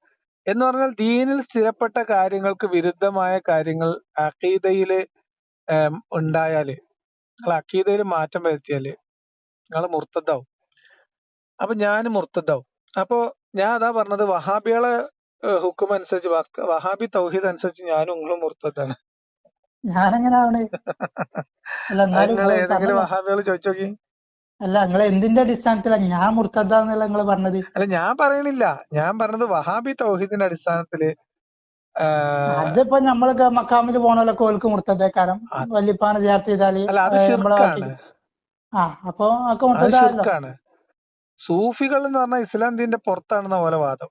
എന്ന് പറഞ്ഞാൽ ദീനിൽ സ്ഥിരപ്പെട്ട കാര്യങ്ങൾക്ക് വിരുദ്ധമായ കാര്യങ്ങൾ അഖീദയില് ഉണ്ടായാല്, നിങ്ങൾ അഖീദയിൽ മാറ്റം വരുത്തിയാല് നിങ്ങൾ മുർത്തദാവും. അപ്പൊ ഞാൻ മുർത്തദാവും. അപ്പൊ ഞാൻ അതാ പറഞ്ഞത്, വഹാബികളെ ഹുക്കും അനുസരിച്ച്, വഹാബി തൗഹീദ് അനുസരിച്ച് ഞാനും നിങ്ങളും മുർത്തദാണ്. ഞാനെങ്ങനെ നിങ്ങൾ ഏതെങ്കിലും വഹാബികൾ ചോദിച്ചോക്കി. അല്ല, നിങ്ങൾ എന്തിന്റെ അടിസ്ഥാനത്തിലാണ് ഞാൻ മുർത്തദാന്നുള്ള നിങ്ങൾ പറഞ്ഞത്? അല്ല, ഞാൻ പറയണില്ല. ഞാൻ പറഞ്ഞത് വഹാബി തൗഹീദിന്റെ അടിസ്ഥാനത്തില്. അതിപ്പോ നമ്മള് മക്കാമില് പോണോലൊക്കെ ഓൽക്ക് മുർത്തദേക്കാരം വല്യപ്പാനെ ചേർത്ത് ചെയ്താല്. അല്ല, അത് ശിർക്കാണ്. അപ്പൊ അത് ശിർക്കാണ്. സൂഫികൾ എന്ന് പറഞ്ഞാൽ ഇസ്ലാം ദീന്റെ പുറത്താണെന്ന പോലെ വാദം.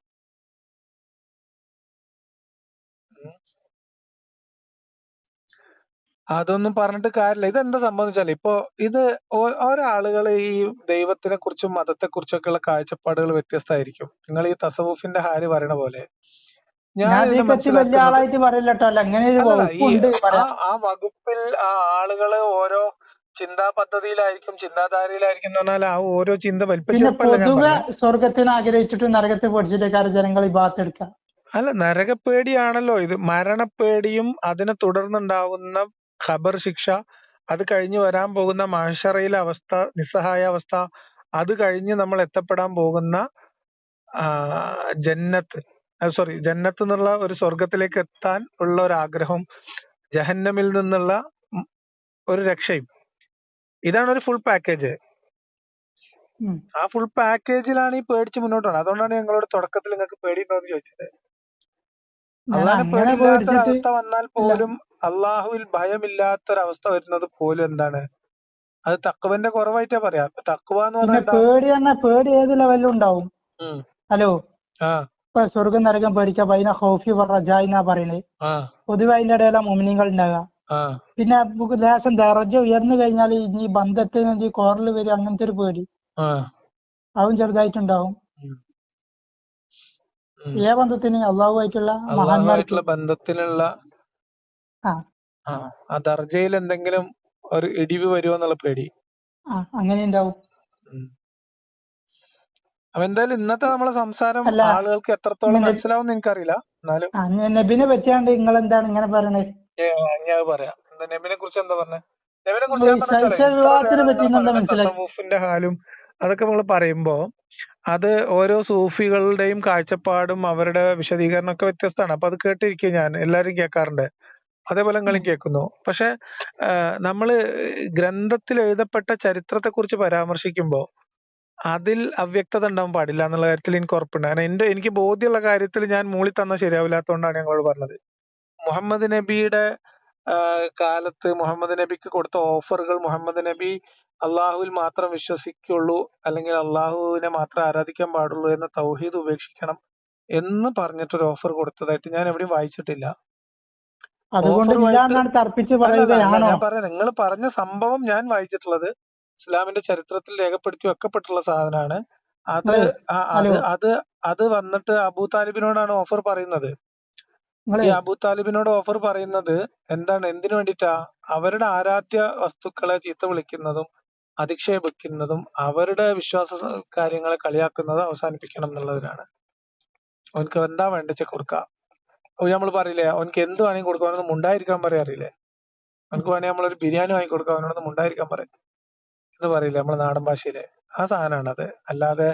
അതൊന്നും പറഞ്ഞിട്ട് കാര്യമില്ല. ഇതെന്താ സംഭവിച്ചാല് ഇപ്പൊ ഇത് ഒരാളുകൾ ഈ ദൈവത്തിനെ കുറിച്ചും മതത്തെ കുറിച്ചൊക്കെയുള്ള കാഴ്ചപ്പാടുകൾ വ്യത്യസ്തമായിരിക്കും. നിങ്ങൾ ഈ തസവുഫിന്റെ ഹാല് പറയണ പോലെ ഞാൻ ഞാൻ ഇതിനെ ഇതിനെ പറ്റി വലിയ മനസ്സിലാക്കുന്നത് ആളായിട്ട് പറയില്ലട്ടോ, അല്ല അങ്ങനെ ഒരു അല്ലല്ല ഈ വകുപ്പുണ്ട് ആ പറയാം. ആ വകുപ്പിൽ ആ ആളുകള് ഓരോ ചിന്താ പദ്ധതിയിലായിരിക്കും, ചിന്താധാരയിലായിരിക്കും എന്ന് പറഞ്ഞാൽ ആ ഓരോ ചിന്ത പിന്നെ വലിപ്പച്ചെറുപ്പല്ല ഞാൻ പൊതുവെ പറഞ്ഞത്. സ്വർഗത്തിന് ആഗ്രഹിച്ചിട്ട് നരകത്തെ പഠിച്ചിട്ടേക്കാര് ജനങ്ങൾ ഈ ഭാഗത്തെടുക്കുക. അല്ല, നരകപ്പേടിയാണല്ലോ ഇത്. മരണപ്പേടിയും അതിനെ തുടർന്നുണ്ടാവുന്ന ഖബർ ശിക്ഷ, അത് കഴിഞ്ഞ് വരാൻ പോകുന്ന മഹ്ശറയിലെ അവസ്ഥ, നിസ്സഹായ അവസ്ഥ, അത് കഴിഞ്ഞ് നമ്മൾ എത്തപ്പെടാൻ പോകുന്ന ആ, ജന്നത്ത്, സോറി, ജന്നത്ത് എന്നുള്ള ഒരു സ്വർഗത്തിലേക്ക് എത്താൻ ഉള്ള ഒരു ആഗ്രഹം, ജഹന്നമിൽ നിന്നുള്ള ഉം ഒരു രക്ഷയും, ഇതാണ് ഒരു ഫുൾ പാക്കേജ്. ഉം. ആ ഫുൾ പാക്കേജിലാണ് ഈ പേടിച്ച് മുന്നോട്ട് പോകുന്നത്. അതുകൊണ്ടാണ് ഞങ്ങളോട് തുടക്കത്തിൽ നിങ്ങൾക്ക് പേടിയുണ്ടോ എന്ന് ചോദിച്ചത്. ഞാൻ അള്ളാഹിനെ അങ്ങനെ പേടിച്ചിട്ട് പേടിയില്ലാത്തൊരവസ്ഥ വന്നാൽ ഇല്ല. പോലും, അള്ളാഹുവിൽ ഭയമില്ലാത്തൊരവസ്ഥ വരുന്നത് പോലും എന്താണ്, അത് തഖ്വന്റെ കുറവായിട്ടാ പറയാ. തഖ്വ എന്ന് പിന്നെ പറഞ്ഞാൽ എന്താ? പേടി പറഞ്ഞാൽ പേടി ഏത് ലെവലിലും ഉണ്ടാവും. ഉം. ഹലോ, ആ ഇപ്പൊ സ്വർഗം നരകം പേടിക്കുക ബൈന ഖൗഫി വ റജാഇ എന്നാ പറയുന്നത്. ആ പൊതുവെ അതിന്റെ ഇടയിലാണ് മുഅ്മിനീങ്ങൾ ഉണ്ടാകുക. ആ പിന്നെ നമുക്ക് ലേശം ദറജ ഉയർന്നു കഴിഞ്ഞാൽ ഈ ബന്ധത്തിന് കോറൽ വരും, അങ്ങനത്തെ ഒരു പേടി ആ അതും ചെറുതായിട്ടുണ്ടാവും. ഉം. ഉം. ഏ ബന്ധത്തിന്? അള്ളാഹുമായിട്ടുള്ള മഹാന്മാർക്ക്. അള്ളാഹുമായിട്ടുള്ള ബന്ധത്തിലുള്ള ആ ആ ദർജയിൽ എന്തെങ്കിലും ഒരു ഇടിവ് വരുമോ എന്നുള്ള പേടി. അങ്ങനെ ഉണ്ടാവും. ഉം. അപ്പൊ എന്തായാലും ഇന്നത്തെ നമ്മളെ സംസാരം അല്ല, ആളുകൾക്ക് എത്രത്തോളം മനസ്സിലാവും എന്ന് എനിക്കറിയില്ല. എന്നാലും നബിനെ പറ്റിയാണ്ട് നിങ്ങൾ എന്താണ് ഇങ്ങനെ പറയണത്? ഞാൻ പറയാം. നബിനെ കുറിച്ച് എന്താ പറഞ്ഞത്? നബിനെ നിങ്ങൾ കുറിച്ച് ഈ ഞാൻ പറഞ്ഞ ശൈശവ ഇത്ര വിവാഹത്തിനെ നേരം പറ്റി നിങ്ങൾ എന്താ പറയുന്ന മനസ്സിലാക്കി? തസവൂഫിന്റെ ഹാലും അതൊക്കെ നമ്മൾ പറയുമ്പോ അത് ഓരോ സൂഫികളുടെയും കാഴ്ചപ്പാടും അവരുടെ വിശദീകരണം ഒക്കെ വ്യത്യസ്തമാണ്. അപ്പൊ അത് കേട്ടിരിക്കും, ഞാൻ എല്ലാരും കേൾക്കാറുണ്ട്, അതേപോലെ നിങ്ങളും കേൾക്കുന്നു. പക്ഷെ നമ്മള് ഗ്രന്ഥത്തിൽ എഴുതപ്പെട്ട ചരിത്രത്തെ കുറിച്ച് പരാമർശിക്കുമ്പോൾ അതിൽ അവ്യക്തത ഉണ്ടാവാൻ പാടില്ല എന്നുള്ള കാര്യത്തിൽ എനിക്ക് ഉറപ്പുണ്ട്. കാരണം എനിക്ക് ബോധ്യമുള്ള കാര്യത്തിൽ ഞാൻ മൂളി തന്നാൽ ശരിയാവില്ലാത്തതുകൊണ്ടാണ് ഞങ്ങളോട് പറഞ്ഞത്. മുഹമ്മദ് നബിയുടെ കാലത്ത് മുഹമ്മദ് നബിക്ക് കൊടുത്ത ഓഫറുകൾ, മുഹമ്മദ് നബി അള്ളാഹുവിൽ മാത്രം വിശ്വസിക്കുള്ളൂ, അല്ലെങ്കിൽ അള്ളാഹുവിനെ മാത്രം ആരാധിക്കാൻ പാടുള്ളൂ എന്ന തൗഹീദ് ഉപേക്ഷിക്കണം എന്ന് പറഞ്ഞിട്ടൊരു ഓഫർ കൊടുത്തതായിട്ട് ഞാൻ എവിടെയും വായിച്ചിട്ടില്ല. അതുകൊണ്ട് ഓഫറുമായിട്ട് ഇല്ലാന്നാണ് തർപ്പിച്ച് അല്ല പറയുകയാണോ? ഞാൻ പറഞ്ഞ, നിങ്ങൾ പറഞ്ഞ സംഭവം ഞാൻ വായിച്ചിട്ടുള്ളത് ഇസ്ലാമിന്റെ ചരിത്രത്തിൽ രേഖപ്പെടുത്തി വെക്കപ്പെട്ടുള്ള സാധനമാണ്. അത് നിങ്ങളെ അത് ഹലോ, അത് അത് വന്നിട്ട് അബൂ താലിബിനോടാണ് ഓഫർ പറയുന്നത്. ഈ നിങ്ങളെ അബൂ താലിബിനോട് ഓഫർ പറയുന്നത് എന്താണ്, എന്തിനു വേണ്ടിയിട്ടാ? അവരുടെ ആരാധ്യ വസ്തുക്കളെ ചീത്ത വിളിക്കുന്നതും അധിക്ഷേപിക്കുന്നതും അവരുടെ വിശ്വാസ കാര്യങ്ങളെ കളിയാക്കുന്നതും അവസാനിപ്പിക്കണം എന്നുള്ളതിനാണ്. അവനക്ക് എന്താ വേണ്ടച്ച കൊടുക്കാം. നമ്മൾ പറയില്ലേ, അവനക്ക് എന്ത് വേണമെങ്കിൽ കൊടുക്കാം, അവനൊന്നും മുണ്ടായിരിക്കാൻ പറയാറില്ലേ? അവനക്ക് വേണമെങ്കിൽ നമ്മളൊരു ബിരിയാണി വാങ്ങി കൊടുക്കാം, അവനോടൊന്നും മുണ്ടായിരിക്കാൻ പറയും എന്ന് പറയില്ലേ നമ്മുടെ നാടൻ ഭാഷയിലെ? ആ സാധനമാണ് അത്. അല്ലാതെ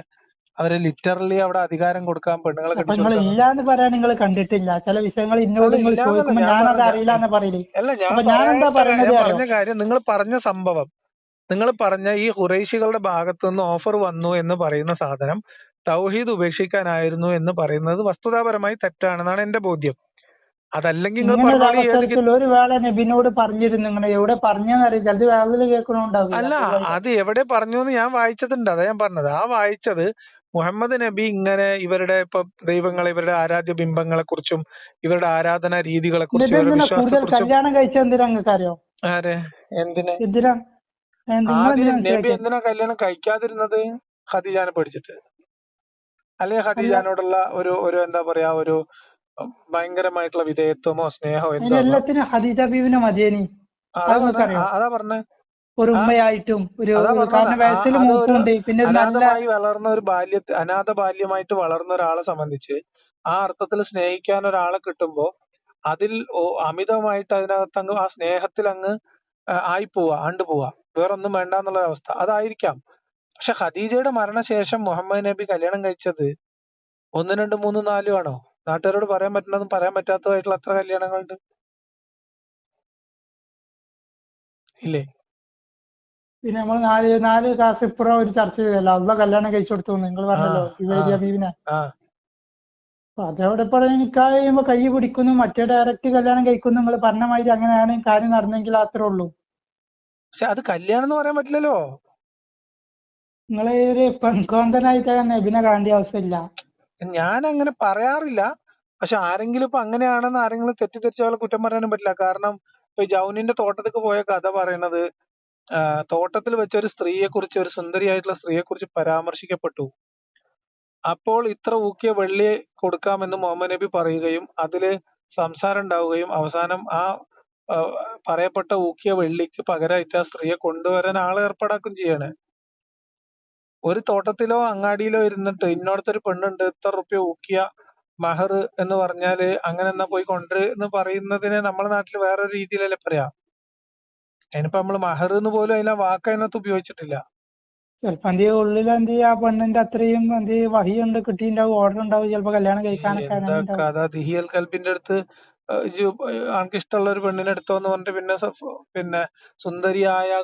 അവര് ലിറ്ററലി അവിടെ അധികാരം കൊടുക്കാൻ, പെണ്ണുങ്ങളെ അപ്പൊ കെട്ടിച്ചു നിങ്ങൾ കൊടുക്കാൻ. ഇല്ലാന്ന് പറയാൻ നിങ്ങൾ കണ്ടിട്ടില്ല. ചില വിഷയങ്ങൾ ഇന്നോട് അല്ല, നിങ്ങൾ ഇല്ലാന്നല്ല ചോദിക്കുമ്പോ ഞാൻ ഞാനത് പറഞ്ഞ, അറിയില്ല എന്ന് പറയില്ലേ. അല്ല ഞാൻ അപ്പൊ ഞാൻ എന്താ പറയണത് ഞാൻ അറിയോ? പറഞ്ഞ കാര്യം, നിങ്ങൾ പറഞ്ഞ സംഭവം, നിങ്ങൾ പറഞ്ഞ ഈ ഖുറൈശികളുടെ ഭാഗത്തു നിന്ന് ഓഫർ വന്നു എന്ന് പറയുന്ന സാധനം തൗഹീദ് ഉപേക്ഷിക്കാനായിരുന്നു എന്ന് പറയുന്നത് വസ്തുതാപരമായി തെറ്റാണെന്നാണ് എന്റെ ബോധ്യം. അതല്ലെങ്കിൽ നിങ്ങൾ ഇങ്ങനെ ഒരു പറഞ്ഞോളി ഏത് അവസരത്തിൽ ഒരു വേള നബിനോട് പറഞ്ഞിരുന്നു, ഇങ്ങനെ എവിടെ പറഞ്ഞെന്നറിയില്ല, ചിലത് വേളയിൽ കേൾക്കണുണ്ടാവില്ല. അല്ല, അത് എവിടെ പറഞ്ഞു എന്ന് ഞാൻ വായിച്ചതുണ്ട്. അതാ ഞാൻ പറഞ്ഞത്. ആ വായിച്ചത് മുഹമ്മദ് നബി ഇങ്ങനെ ഇവരുടെ ഇപ്പൊ ദൈവങ്ങളെ, ഇവരുടെ ആരാധ്യ ബിംബങ്ങളെ കുറിച്ചും ഇവരുടെ ആരാധനാ രീതികളെ കുറിച്ചും നബി ഇവരുടെ എന്തിനാ വിശ്വാസത്തെ കൂടുതൽ കുറിച്ചും. കല്യാണം കഴിച്ചത്? എന്തിനാ നിങ്ങൾക്ക് അറിയോ? ആരെ? എന്തിന്? എന്തിനാ നിങ്ങൾ എന്തിനാ ആദ്യം നബി മനസ്സിലാക്കിയത്? എന്തിനാ കല്യാണം കഴിക്കാതിരുന്നത്? ഖദീജാനെ പേടിച്ചിട്ട്. അല്ലെങ്കിൽ അല്ല, ഖദീജാനോടുള്ള ഒരു ഒരു എന്താ പറയാ, ഒരു ഭയങ്കരമായിട്ടുള്ള വിധേയത്വമോ സ്നേഹമോ എന്തോ ആകാം. അതിനെല്ലാത്തിനും ഖദീജ ബീവിനെ മതിയേനി. അതാ അത് പറഞ്ഞ നിങ്ങൾക്ക് അറിയോ? അതാ പറഞ്ഞ ഒരു ആ ഉമ്മയായിട്ടും അതാ പറഞ്ഞത്. കാരണം വയസ്സിൽ അത് ഒരു മൂപ്പുണ്ട്, പിന്നെ ഒരു നല്ല അനാഥമായി വളർന്ന ഒരു അനാഥ ബാല്യമായിട്ട് വളർന്ന ഒരാളെ സംബന്ധിച്ച് ആ അർത്ഥത്തിൽ സ്നേഹിക്കാൻ ഒരാളെ കിട്ടുമ്പോ അതിൽ അമിതമായിട്ട് അതിനകത്ത് അങ്ങ് ആ സ്നേഹത്തിൽ അങ്ങ് ആയിപ്പോവാ, ആണ്ടുപോവാ, വേറൊന്നും വേണ്ട എന്നുള്ള അവസ്ഥ അതായിരിക്കാം. പക്ഷെ ഖദീജയുടെ മരണശേഷം മുഹമ്മദ് നബി കല്യാണം കഴിച്ചത് 1, 2, 3, 4 ആണോ? നാട്ടുകാരോട് പറയാൻ പറ്റുന്നതും പറയാൻ പറ്റാത്തതായിട്ടുള്ള എത്ര കല്യാണങ്ങളുണ്ട് ഇല്ലേ? പിന്നെ നമ്മൾ നാല് ക്ലാസ് ഇപ്പുറം ഒരു ചർച്ച ചെയ്തല്ലോ, അള്ള കല്യാണം കഴിച്ചു കൊടുത്തു നിങ്ങൾ ആ പറഞ്ഞല്ലോ ആ ജുവൈരിയ ബീവിനെ. ആ അപ്പൊ അതോടെ പറഞ്ഞ നിക്കാഹ് കഴിയുമ്പോ കൈ പിടിക്കുന്നു, മറ്റേ ഡയറക്റ്റ് കല്യാണം കഴിക്കുന്നു. നിങ്ങൾ പറഞ്ഞ മാതിരി അങ്ങനെയാണ് കാര്യം നടന്നെങ്കിൽ അത്രേ ഉള്ളൂ. പക്ഷെ അത് കല്യാണം എന്ന് പറയാൻ പറ്റില്ലല്ലോ. നിങ്ങൾ ഒരു പെൺകോന്തനായിട്ട് നബിനെ കാണേണ്ട ആവശ്യമില്ല. ഞാൻ അങ്ങനെ പറയാറില്ല. പക്ഷെ ആരെങ്കിലും ഇപ്പൊ അങ്ങനെയാണെന്ന് ആരെങ്കിലും തെറ്റിദ്ധരിച്ച പോലെ കുറ്റം പറയാനും പറ്റില്ല. കാരണം ഇപ്പൊ ജൗനിന്റെ തോട്ടത്തേക്ക് പോയ കഥ പറയണത് തോട്ടത്തിൽ വെച്ച ഒരു സ്ത്രീയെ കുറിച്ച്, ഒരു സുന്ദരിയായിട്ടുള്ള സ്ത്രീയെ കുറിച്ച് പരാമർശിക്കപ്പെട്ടു. അപ്പോൾ ഇത്ര ഊക്കിയ വെള്ളി കൊടുക്കാമെന്ന് മുഹമ്മദ് നബി പറയുകയും അതില് സംസാരം ഉണ്ടാവുകയും അവസാനം ആ ആ, പറയപ്പെട്ട ഊക്കിയ വെള്ളിക്ക് പകരമായിട്ട് ആ സ്ത്രീയെ കൊണ്ടുവരാൻ ആളെ ഏർപ്പാടാക്കും ചെയ്യാണ്. ഒരു തോട്ടത്തിലോ അങ്ങാടിയിലോ ഇരുന്നിട്ട് ഇന്നോടത്തൊരു പെണ്ണുണ്ട് ഇത്ര റുപ്യ ഊക്കിയ മഹർ എന്ന് പറഞ്ഞാല് അങ്ങനെ എന്നാ പോയി കൊണ്ടുവര് എന്ന് പറയുന്നതിനെ നമ്മുടെ നാട്ടിൽ വേറൊരു രീതിയിലല്ലേ പറയാ. അതിനിപ്പോ നമ്മള് മഹർ എന്ന് പോലും അതിനെ വാക്ക് അതിനകത്ത് ഉപയോഗിച്ചിട്ടില്ല. ചിലപ്പോ എന്ത് ഉള്ളിൽ എന്ത് ചെയ്യും, ആ പെണ്ണിന്റെ അത്രയും എന്ത് വഹിയുണ്ട്, കിട്ടിയിട്ടുണ്ടാവും, ഓർഡർ ഉണ്ടാവും, ചിലപ്പോ കല്യാണം കഴിക്കാനൊക്കെ എന്താ അങ്ങനെ ഉണ്ടാവും. കഥ, ദിഹിയൽ കൽബിന്റെ അടുത്ത് ആൾക്ക് ഇഷ്ടമുള്ള ഒരു പെണ്ണിനെ എടുത്തോന്ന് പറഞ്ഞിട്ട് പിന്നെ പിന്നെ സുന്ദരിയായ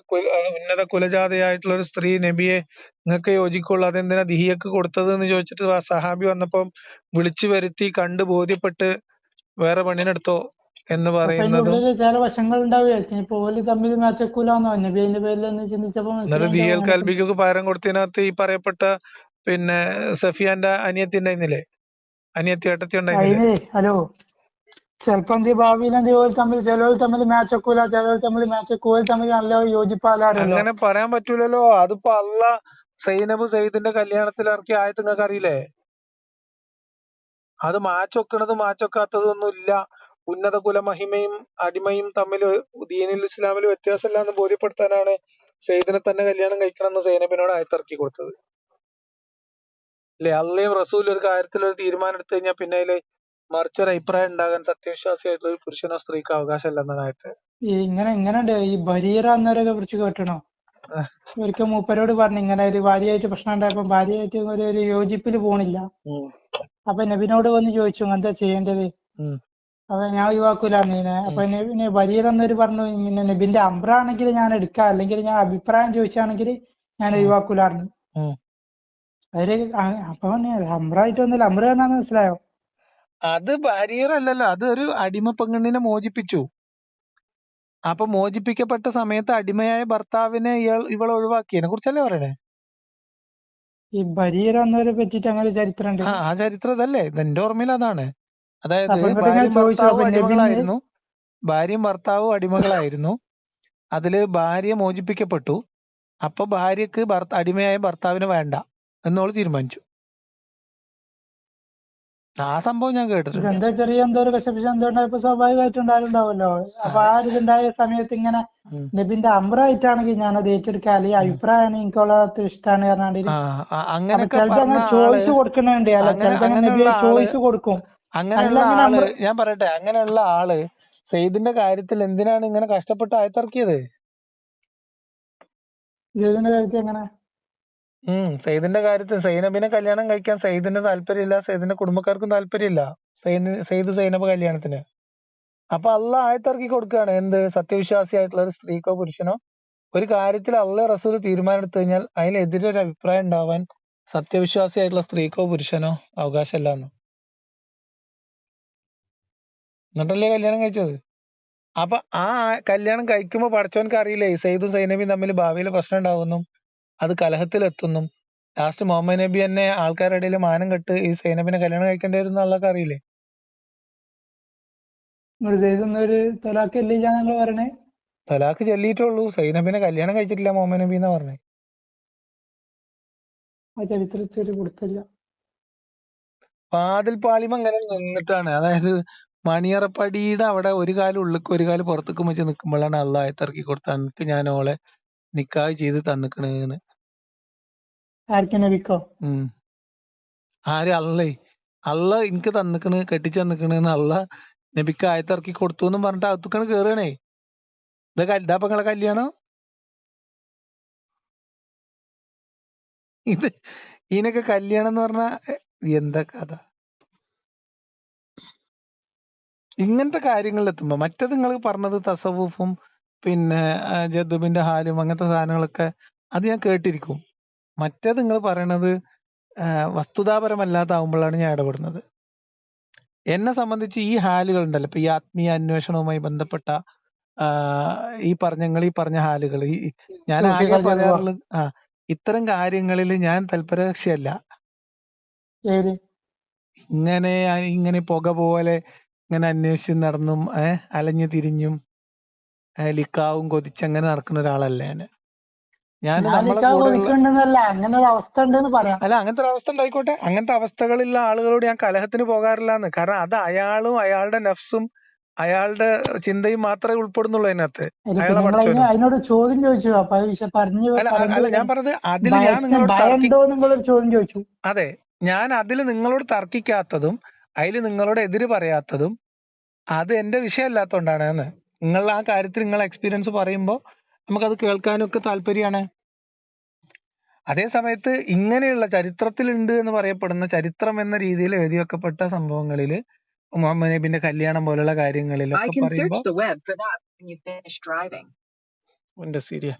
ഉന്നത കുലജാതയായിട്ടുള്ള ഒരു സ്ത്രീ നബിയെ നിങ്ങൾക്ക് യോജിക്കുള്ളൂ അതെന്തിനാ ദിഹിയക്ക് കൊടുത്തത് എന്ന് ചോദിച്ചിട്ട് ആ സഹാബി വന്നപ്പം വിളിച്ചു വരുത്തി കണ്ട് ബോധ്യപ്പെട്ട് വേറെ പെണ്ണിനെടുത്തോ എന്ന് അപ്പൊ അതിന്റെ പറയുന്നതും. ഉള്ളില് ചില വശങ്ങൾ ഉണ്ടാവുകയായിരിക്കും. ഇപ്പൊ ഓല് തമ്മിൽ മാച്ചക്കൂലാന്നോ നബി അതിന്റെ പേരിൽ എന്ന് ചിന്തിച്ചപ്പോ എന്നിട്ട് മനസ്സിലായിണ്ടാവും ദിഹിയൽ അങ്ങനെയൊക്കെ. കൽബിക്ക് പകരം കൊടുത്തതിനകത്ത് ഈ പറയപ്പെട്ട പിന്നെ സഫിയാന്റെ അനിയത്തി ഉണ്ടായിരുന്നില്ലേ, അനിയത്തി ഏട്ടത്തി ഉണ്ടായിരുന്നില്ലേ. അതിന് ഹലോ, ചിലപ്പോ എന്ത് ഭാവിയിൽ എന്ത് ഓല് തമ്മിൽ ചിലവർ തമ്മിൽ മാച്ചക്കൂല, ചിലവർ തമ്മിൽ മാച്ചക്കൂല, ഓല് തമ്മിൽ നല്ല യോജിപ്പാലാരല്ലോ. അങ്ങനെ പറയാൻ പറ്റൂലല്ലോ. അതിപ്പോ അള്ള സൈനബ് സയ്യിദിന്റെ കല്യാണത്തിൽ ഇറക്കിയ ആയത്ത് നിങ്ങൾക്ക് അറിയില്ലേ. അത് മാച്ചൊക്കണതും മാച്ചൊക്കാത്തതും ഒന്നും ഇല്ല. ഉന്നത കുല മഹിമയും അടിമയും തമ്മിൽ ദീനുൽ ഇസ്ലാമിൽ വ്യത്യാസമില്ല എന്ന് ബോധ്യപ്പെടുത്താനാണ് സയ്യിദിനെ തന്നെ കല്യാണം കഴിക്കണം എന്ന് സൈനബിനോട് ആയത്തിറക്കി കൊടുത്തത്. അല്ലെ, അള്ളയും റസൂലും ഒരു കാര്യത്തിൽ ഒരു തീരുമാനം എടുത്തു കഴിഞ്ഞാൽ പിന്നെ അതില് മറിച്ചൊരു അഭിപ്രായം ഉണ്ടാകാൻ സത്യവിശ്വാസിയായിട്ടുള്ള ഒരു പുരുഷനോ സ്ത്രീക്കോ അവകാശമില്ലെന്നാണ് ആയത്ത്. ഇങ്ങനെയുണ്ട് ഈ ബരീറ എന്നവരൊക്കെ കുറിച്ച് കേട്ടണോ? ഒരിക്കൽ മൂപ്പരോട് പറഞ്ഞു ഇങ്ങനെ ഒരു ഭാര്യയായിട്ട് പ്രശ്നം ഉണ്ടായപ്പോ ഭാര്യയായിട്ട് ഒരു യോജിപ്പിൽ പോണില്ല. ഉം. അപ്പൊ നബിനോട് വന്ന് ചോദിച്ചു എന്താ ചെയ്യേണ്ടത്. ഉം. അപ്പൊ ഞാൻ ഒഴിവാക്കൂലാന്ന്. അപ്പൊ നബിന് ബരീർ എന്നൊരു പറഞ്ഞു ഇങ്ങനെ നബിന്റെ അമ്രാണെങ്കിൽ ഞാൻ എടുക്കാം, അല്ലെങ്കിൽ ഞാൻ അഭിപ്രായം ചോദിച്ചാണെങ്കിൽ ഞാൻ ഒഴിവാക്കൂലായിരുന്നു. ഉം. അതില് അപ്പൊ അമ്രായിട്ടൊന്നുമില്ല, അമ്ര എന്നാന്ന് മനസ്സിലായോ? അത് ഭാര്യയല്ലല്ലോ, അത് ഒരു അടിമ പെണ്ണിനെ മോചിപ്പിച്ചു. അപ്പൊ മോചിപ്പിക്കപ്പെട്ട സമയത്ത് അടിമയായ ഭർത്താവിനെ ഇവൾ ഒഴിവാക്കിയതിനെ കുറിച്ചല്ലേ പറയണേ. ഈ ബരീർ എന്നവരെ പറ്റിട്ട് അങ്ങനെ ചരിത്രം ഉണ്ട്. ആ ചരിത്രം ഇതല്ലേ, ഇതെന്റെ ഓർമ്മയിൽ അതാണ്. അതായത് അപ്പൊ ഇങ്ങോട്ട് ഞാൻ ഭാര്യയും ചോദിച്ചു, ഭർത്താവും അപ്പൊ നബിന് അടിമകളായിരുന്നു. ഭാര്യയും ഭർത്താവും അടിമകളായിരുന്നു. അതില് ഭാര്യ മോചിപ്പിക്കപ്പെട്ടു. അപ്പൊ ഭാര്യക്ക് അടിമയായ ഭർത്താവിനെ വേണ്ട എന്നോള് തീരുമാനിച്ചു. ആ സംഭവം ഞാൻ കേട്ടിട്ടുണ്ട്. ഇതെന്താ ചെറിയ എന്തോ ഒരു കശപിശ എന്തോ ഉണ്ടായപ്പോ സ്വാഭാവികമായിട്ടും ഉണ്ടാവുമല്ലോ. അപ്പൊ ആ ഒരു ഇതുണ്ടായ സമയത്ത് ഇങ്ങനെ നബിന്റെ അമ്രായിട്ടാണെങ്കിൽ ഞാനത് ഏറ്റെടുക്കാം, അല്ലെങ്കിൽ അഭിപ്രായമാണ് എനിക്കുള്ള ഇഷ്ടമാണ് പറഞ്ഞാണ്ട്. അപ്പൊ അങ്ങനെയൊക്കെ ചിലത് പറഞ്ഞ അങ്ങനെ ആള്, ചോയ്സ് കൊടുക്കുന്നുണ്ട്. അല്ല, ചിലത് അങ്ങനെ നബി ചോയ്സ് കൊടുക്കും. അങ്ങനെയുള്ള അങ്ങനെ ആള്, ഞാൻ പറയട്ടെ, അങ്ങനെയുള്ള ആള് സെയ്ദിന്റെ കാര്യത്തിൽ എന്തിനാണ് ഇങ്ങനെ കഷ്ടപ്പെട്ട് ആയത്തിറക്കിയത്? ജീവിതത്തിന്റെ കാര്യത്തിൽ എങ്ങനെ സെയ്ദിന്റെ കാര്യത്തിൽ സൈനബിനെ കല്യാണം കഴിക്കാൻ സെയ്ദിന് താല്പര്യമില്ല, സെയ്ദിന്റെ കുടുംബക്കാർക്കും താല്പര്യമില്ല സെയ്ദ് സൈനബ് കല്യാണത്തിന്. അപ്പൊ അള്ള ആയത്തിറക്കി കൊടുക്കുകയാണ് എന്ത്, സത്യവിശ്വാസിയായിട്ടുള്ള ഒരു സ്ത്രീക്കോ പുരുഷനോ ഒരു കാര്യത്തിൽ അള്ള റസൂൽ തീരുമാനം എടുത്തു കഴിഞ്ഞാൽ അതിനെതിരെ ഒരു അഭിപ്രായം ഉണ്ടാവാൻ സത്യവിശ്വാസിയായിട്ടുള്ള സ്ത്രീക്കോ പുരുഷനോ അവകാശമില്ല എന്ന്. എന്നിട്ടല്ലേ കല്യാണം കഴിച്ചത്. അപ്പൊ ആ കല്യാണം കഴിക്കുമ്പോ പടച്ചോൻക്ക് അറിയില്ലേ സെയ്ദും സൈനബിയും തമ്മിൽ ഭാവിയിൽ പ്രശ്നം ഉണ്ടാവുമെന്നും അത് കലഹത്തിലെത്തുന്നും ലാസ്റ്റ് മുഹമ്മദ് നബി തന്നെ ആൾക്കാരുടെ ഇടയിൽ മാനം കെട്ട് ഈ സൈനബിനെ കല്യാണം കഴിക്കേണ്ടി വരും എന്നുള്ളതൊക്കെ അറിയില്ലേ. നിങ്ങൾ ചെയ്തൊന്നൊരു തലാഖല്ലേ ഞങ്ങൾ പറയണേ? തലാഖ് ചെല്ലിയിട്ടുള്ളൂ, സൈനബിനെ കല്യാണം കഴിച്ചിട്ടില്ല മുഹമ്മദ് നബി എന്നാ പറഞ്ഞേ. ആ ചരിത്രത്തിൽ കൊടുത്തില്ല. വാതിൽ പാളിമ അങ്ങനെ നിന്നിട്ടാണ്, അതായത് മണിയറപ്പടിയുടെ അവിടെ ഒരു കാലം ഉള്ളിക്ക് ഒരു കാലം പുറത്തേക്കും വെച്ച് നിൽക്കുമ്പോഴാണ് അള്ളാഹ് ആയത്തിറക്കി കൊടുത്ത എന്നിട്ട് ഞാൻ ഓളെ നിക്കാഹ് ചെയ്ത് തന്നിക്കണെന്ന്. ആർക്കും നബിക്കോ? ആര്? അള്ള എനിക്ക് തന്നിക്കണ്, കെട്ടിച്ച് തന്നിക്കണെന്ന് അള്ള നബിക്ക് ആയത്തിറക്കി കൊടുത്തു എന്നും പറഞ്ഞിട്ട് അകത്തുക്കണ് കേറുകയാണേ. ഇതാ നിങ്ങളെ കല്യാണം? ഇതിനൊക്കെ കല്യാണം എന്ന് പറഞ്ഞാ എന്താ കഥ? ഇങ്ങനത്തെ കാര്യങ്ങളിൽ എത്തുമ്പോ മറ്റേത് നിങ്ങൾ പറഞ്ഞത് തസവുഫും പിന്നെ ജദ്ബിന്റെ ഹാലും അങ്ങനത്തെ സാധനങ്ങളൊക്കെ അത് ഞാൻ കേട്ടിരിക്കും. മറ്റേത് നിങ്ങൾ പറയണത് വസ്തുതാപരമല്ലാതാവുമ്പോഴാണ് ഞാൻ ഇടപെടുന്നത്. എന്നെ സംബന്ധിച്ച് ഈ ഹാലുകൾ ഉണ്ടല്ലോ, ഇപ്പൊ ഈ ആത്മീയ അന്വേഷണവുമായി ബന്ധപ്പെട്ട ഈ പറഞ്ഞ ഹാലുകൾ, ഞാൻ ആകെ പറയാറുള്ളത് ഇത്തരം കാര്യങ്ങളിൽ ഞാൻ തൽപരകക്ഷിയല്ല. ഇങ്ങനെ പുക പോലെ ഇങ്ങനെ അന്വേഷിച്ച് നടന്നും അലഞ്ഞു തിരിഞ്ഞും ലിക്കാവും കൊതിച്ചങ്ങനെ നടക്കുന്ന ഒരാളല്ല ഞാന്. ഞാൻ ഞാൻ നമ്മളെ നിക്കാഹ് കൂടെയുള്ള മോദിക്കണ്ടെന്നല്ല, അങ്ങനെ ഒരു അവസ്ഥ ഉണ്ടെന്ന് പറയാം. അല്ല അങ്ങനത്തെ ഒരു അവസ്ഥ ഉണ്ടായിക്കോട്ടെ. അങ്ങനത്തെ അവസ്ഥകളുള്ള ആളുകളോട് ഞാൻ കലഹത്തിന് പോകാറില്ലാന്ന്. കാരണം അത് അയാളും അയാളുടെ നഫ്സും അയാളുടെ ചിന്തയും മാത്രമേ ഉൾപ്പെടുന്നുള്ളൂ അതിനകത്ത്. അതിലിപ്പോ അയാളെ നിങ്ങൾ പഠിച്ചവനും. അതിനോട് ചോദ്യം ചോദിച്ചു. അപ്പൊ അത് പറഞ്ഞു അല്ല ഞാൻ വരാം. പറഞ്ഞത് അതിൽ ഞാൻ നിങ്ങളോട് ഭയം ഉണ്ടോ നിങ്ങളൊരു ചോദ്യം ചോദിച്ചു. അതെ, ഞാൻ അതിൽ നിങ്ങളോട് തർക്കിക്കാത്തതും അതിൽ നിങ്ങളോട് എതിര് പറയാത്തതും അത് എന്റെ വിഷയമല്ലാത്തോണ്ടാണ് എന്ന്. നിങ്ങൾ ആ കാര്യത്തിൽ നിങ്ങളെ എക്സ്പീരിയൻസ് പറയുമ്പോൾ നമുക്കത് കേൾക്കാനും ഒക്കെ താല്പര്യമാണ്. അതേ സമയത്ത് ഇങ്ങനെയുള്ള ചരിത്രത്തിലുണ്ട് എന്ന് പറയപ്പെടുന്ന ചരിത്രം എന്ന രീതിയിൽ എഴുതി വെക്കപ്പെട്ട സംഭവങ്ങളിൽ മുഹമ്മദ് നബിന്റെ കല്യാണം പോലുള്ള കാര്യങ്ങളിലൊക്കെ പറയുമ്പോ എന്റെ സിരിയ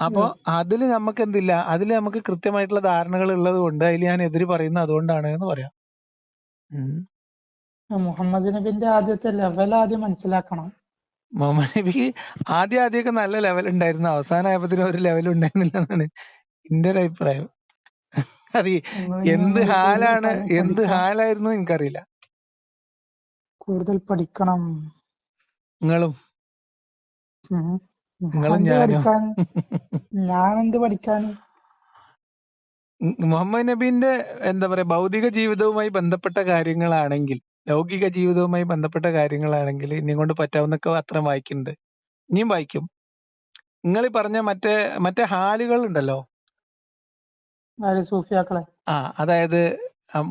അപ്പോ അതിൽ നമുക്ക് എന്തില്ല, അതിൽ നമുക്ക് കൃത്യമായിട്ടുള്ള ധാരണകൾ ഉള്ളത് കൊണ്ട് അതിൽ ഞാൻ എതിര് പറയുന്നത് അതുകൊണ്ടാണ് എന്ന് പറയാം. മുഹമ്മദ് നബിന്റെ ആദ്യത്തെ ലെവൽ ആദ്യം മനസ്സിലാക്കണം. മുഹമ്മദ് നബിക്ക് ആദ്യമൊക്കെ നല്ല ലെവൽ ഉണ്ടായിരുന്നു, അവസാനമായപ്പോ ഒരു ലെവൽ ഉണ്ടായിരുന്നില്ല എന്നാണ് എന്റെ ഒരു അഭിപ്രായം. അത് എന്ത് ഹാലായിരുന്നു എനിക്കറിയില്ല. കൂടുതൽ പഠിക്കണം. നിങ്ങളും ഞാനും ഞാനെന്ത് പഠിക്കാൻ? മുഹമ്മദ് നബീന്റെ എന്താ പറയാ ഭൗതിക ജീവിതവുമായി ബന്ധപ്പെട്ട കാര്യങ്ങളാണെങ്കിൽ, ലൗകിക ജീവിതവുമായി ബന്ധപ്പെട്ട കാര്യങ്ങളാണെങ്കിൽ ഇനി കൊണ്ട് പറ്റാവുന്നൊക്കെ അത്രയും വായിക്കുന്നുണ്ട്, ഇനിയും വായിക്കും. നിങ്ങൾ ഈ പറഞ്ഞ മറ്റേ ഹാലുകൾ ഉണ്ടല്ലോ, സൂഫിയാക്കളെ, അതായത്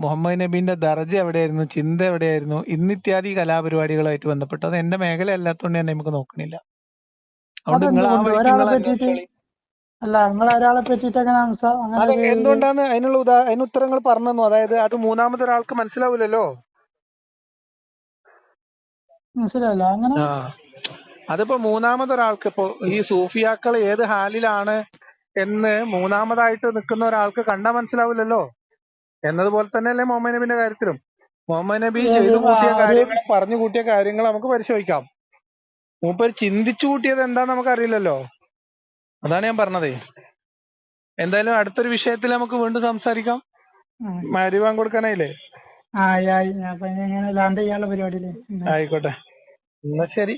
മുഹമ്മദ് നബീന്റെ ദർജ എവിടെയായിരുന്നു, ചിന്ത എവിടെയായിരുന്നു, ഇന്നിത്യാദി കലാപരിപാടികളായിട്ട് ബന്ധപ്പെട്ട് അത് എന്റെ മേഖല അല്ലാത്തതുകൊണ്ട് തന്നെ നമുക്ക് നോക്കണില്ല. അതുകൊണ്ട് നിങ്ങൾ ആ വഴിക്ക് നിങ്ങൾ അന്വേഷിച്ചോളി. അല്ല, നിങ്ങൾ ഒരാളെ പറ്റിട്ട് അത് എന്തുകൊണ്ടാണ് അതിന് ഉത്തരങ്ങൾ പറഞ്ഞു. അതായത് അത് മൂന്നാമതൊരാൾക്ക് മനസ്സിലാവില്ലല്ലോ. മനസ്സിലാവില്ല അങ്ങനെ. അതിപ്പോ മൂന്നാമതൊരാൾക്ക്, ഇപ്പോ ഈ സൂഫിയാക്കൾ ഏത് ഹാലിലാണ് എന്ന് മൂന്നാമതായിട്ട് നിൽക്കുന്ന ഒരാൾക്ക് കണ്ടാൽ മനസ്സിലാവില്ലല്ലോ. എന്നതുപോലെ തന്നെയല്ലേ മുഹമ്മദ് നബിന്റെ കാര്യത്തിലും. മുഹമ്മദ് നബി ചെയ്തു കൂട്ടിയ കാര്യങ്ങൾ, പറഞ്ഞു കൂട്ടിയ കാര്യങ്ങൾ നമുക്ക് പരിശോധിക്കാം. മൂപ്പർ ചിന്തിച്ചു കൂട്ടിയത് എന്താന്ന് നമുക്ക് അറിയില്ലല്ലോ. അതാണ് ഞാൻ പറഞ്ഞതേ. എന്തായാലും അടുത്തൊരു വിഷയത്തിൽ നമുക്ക് വീണ്ടും സംസാരിക്കാം. മരിവാൻ കൊടുക്കാനായില്ലേ? ലാൻഡ് ചെയ്യാനുള്ള പരിപാടിയില്ലേ. ആയിക്കോട്ടെ, എന്നാ ശരി.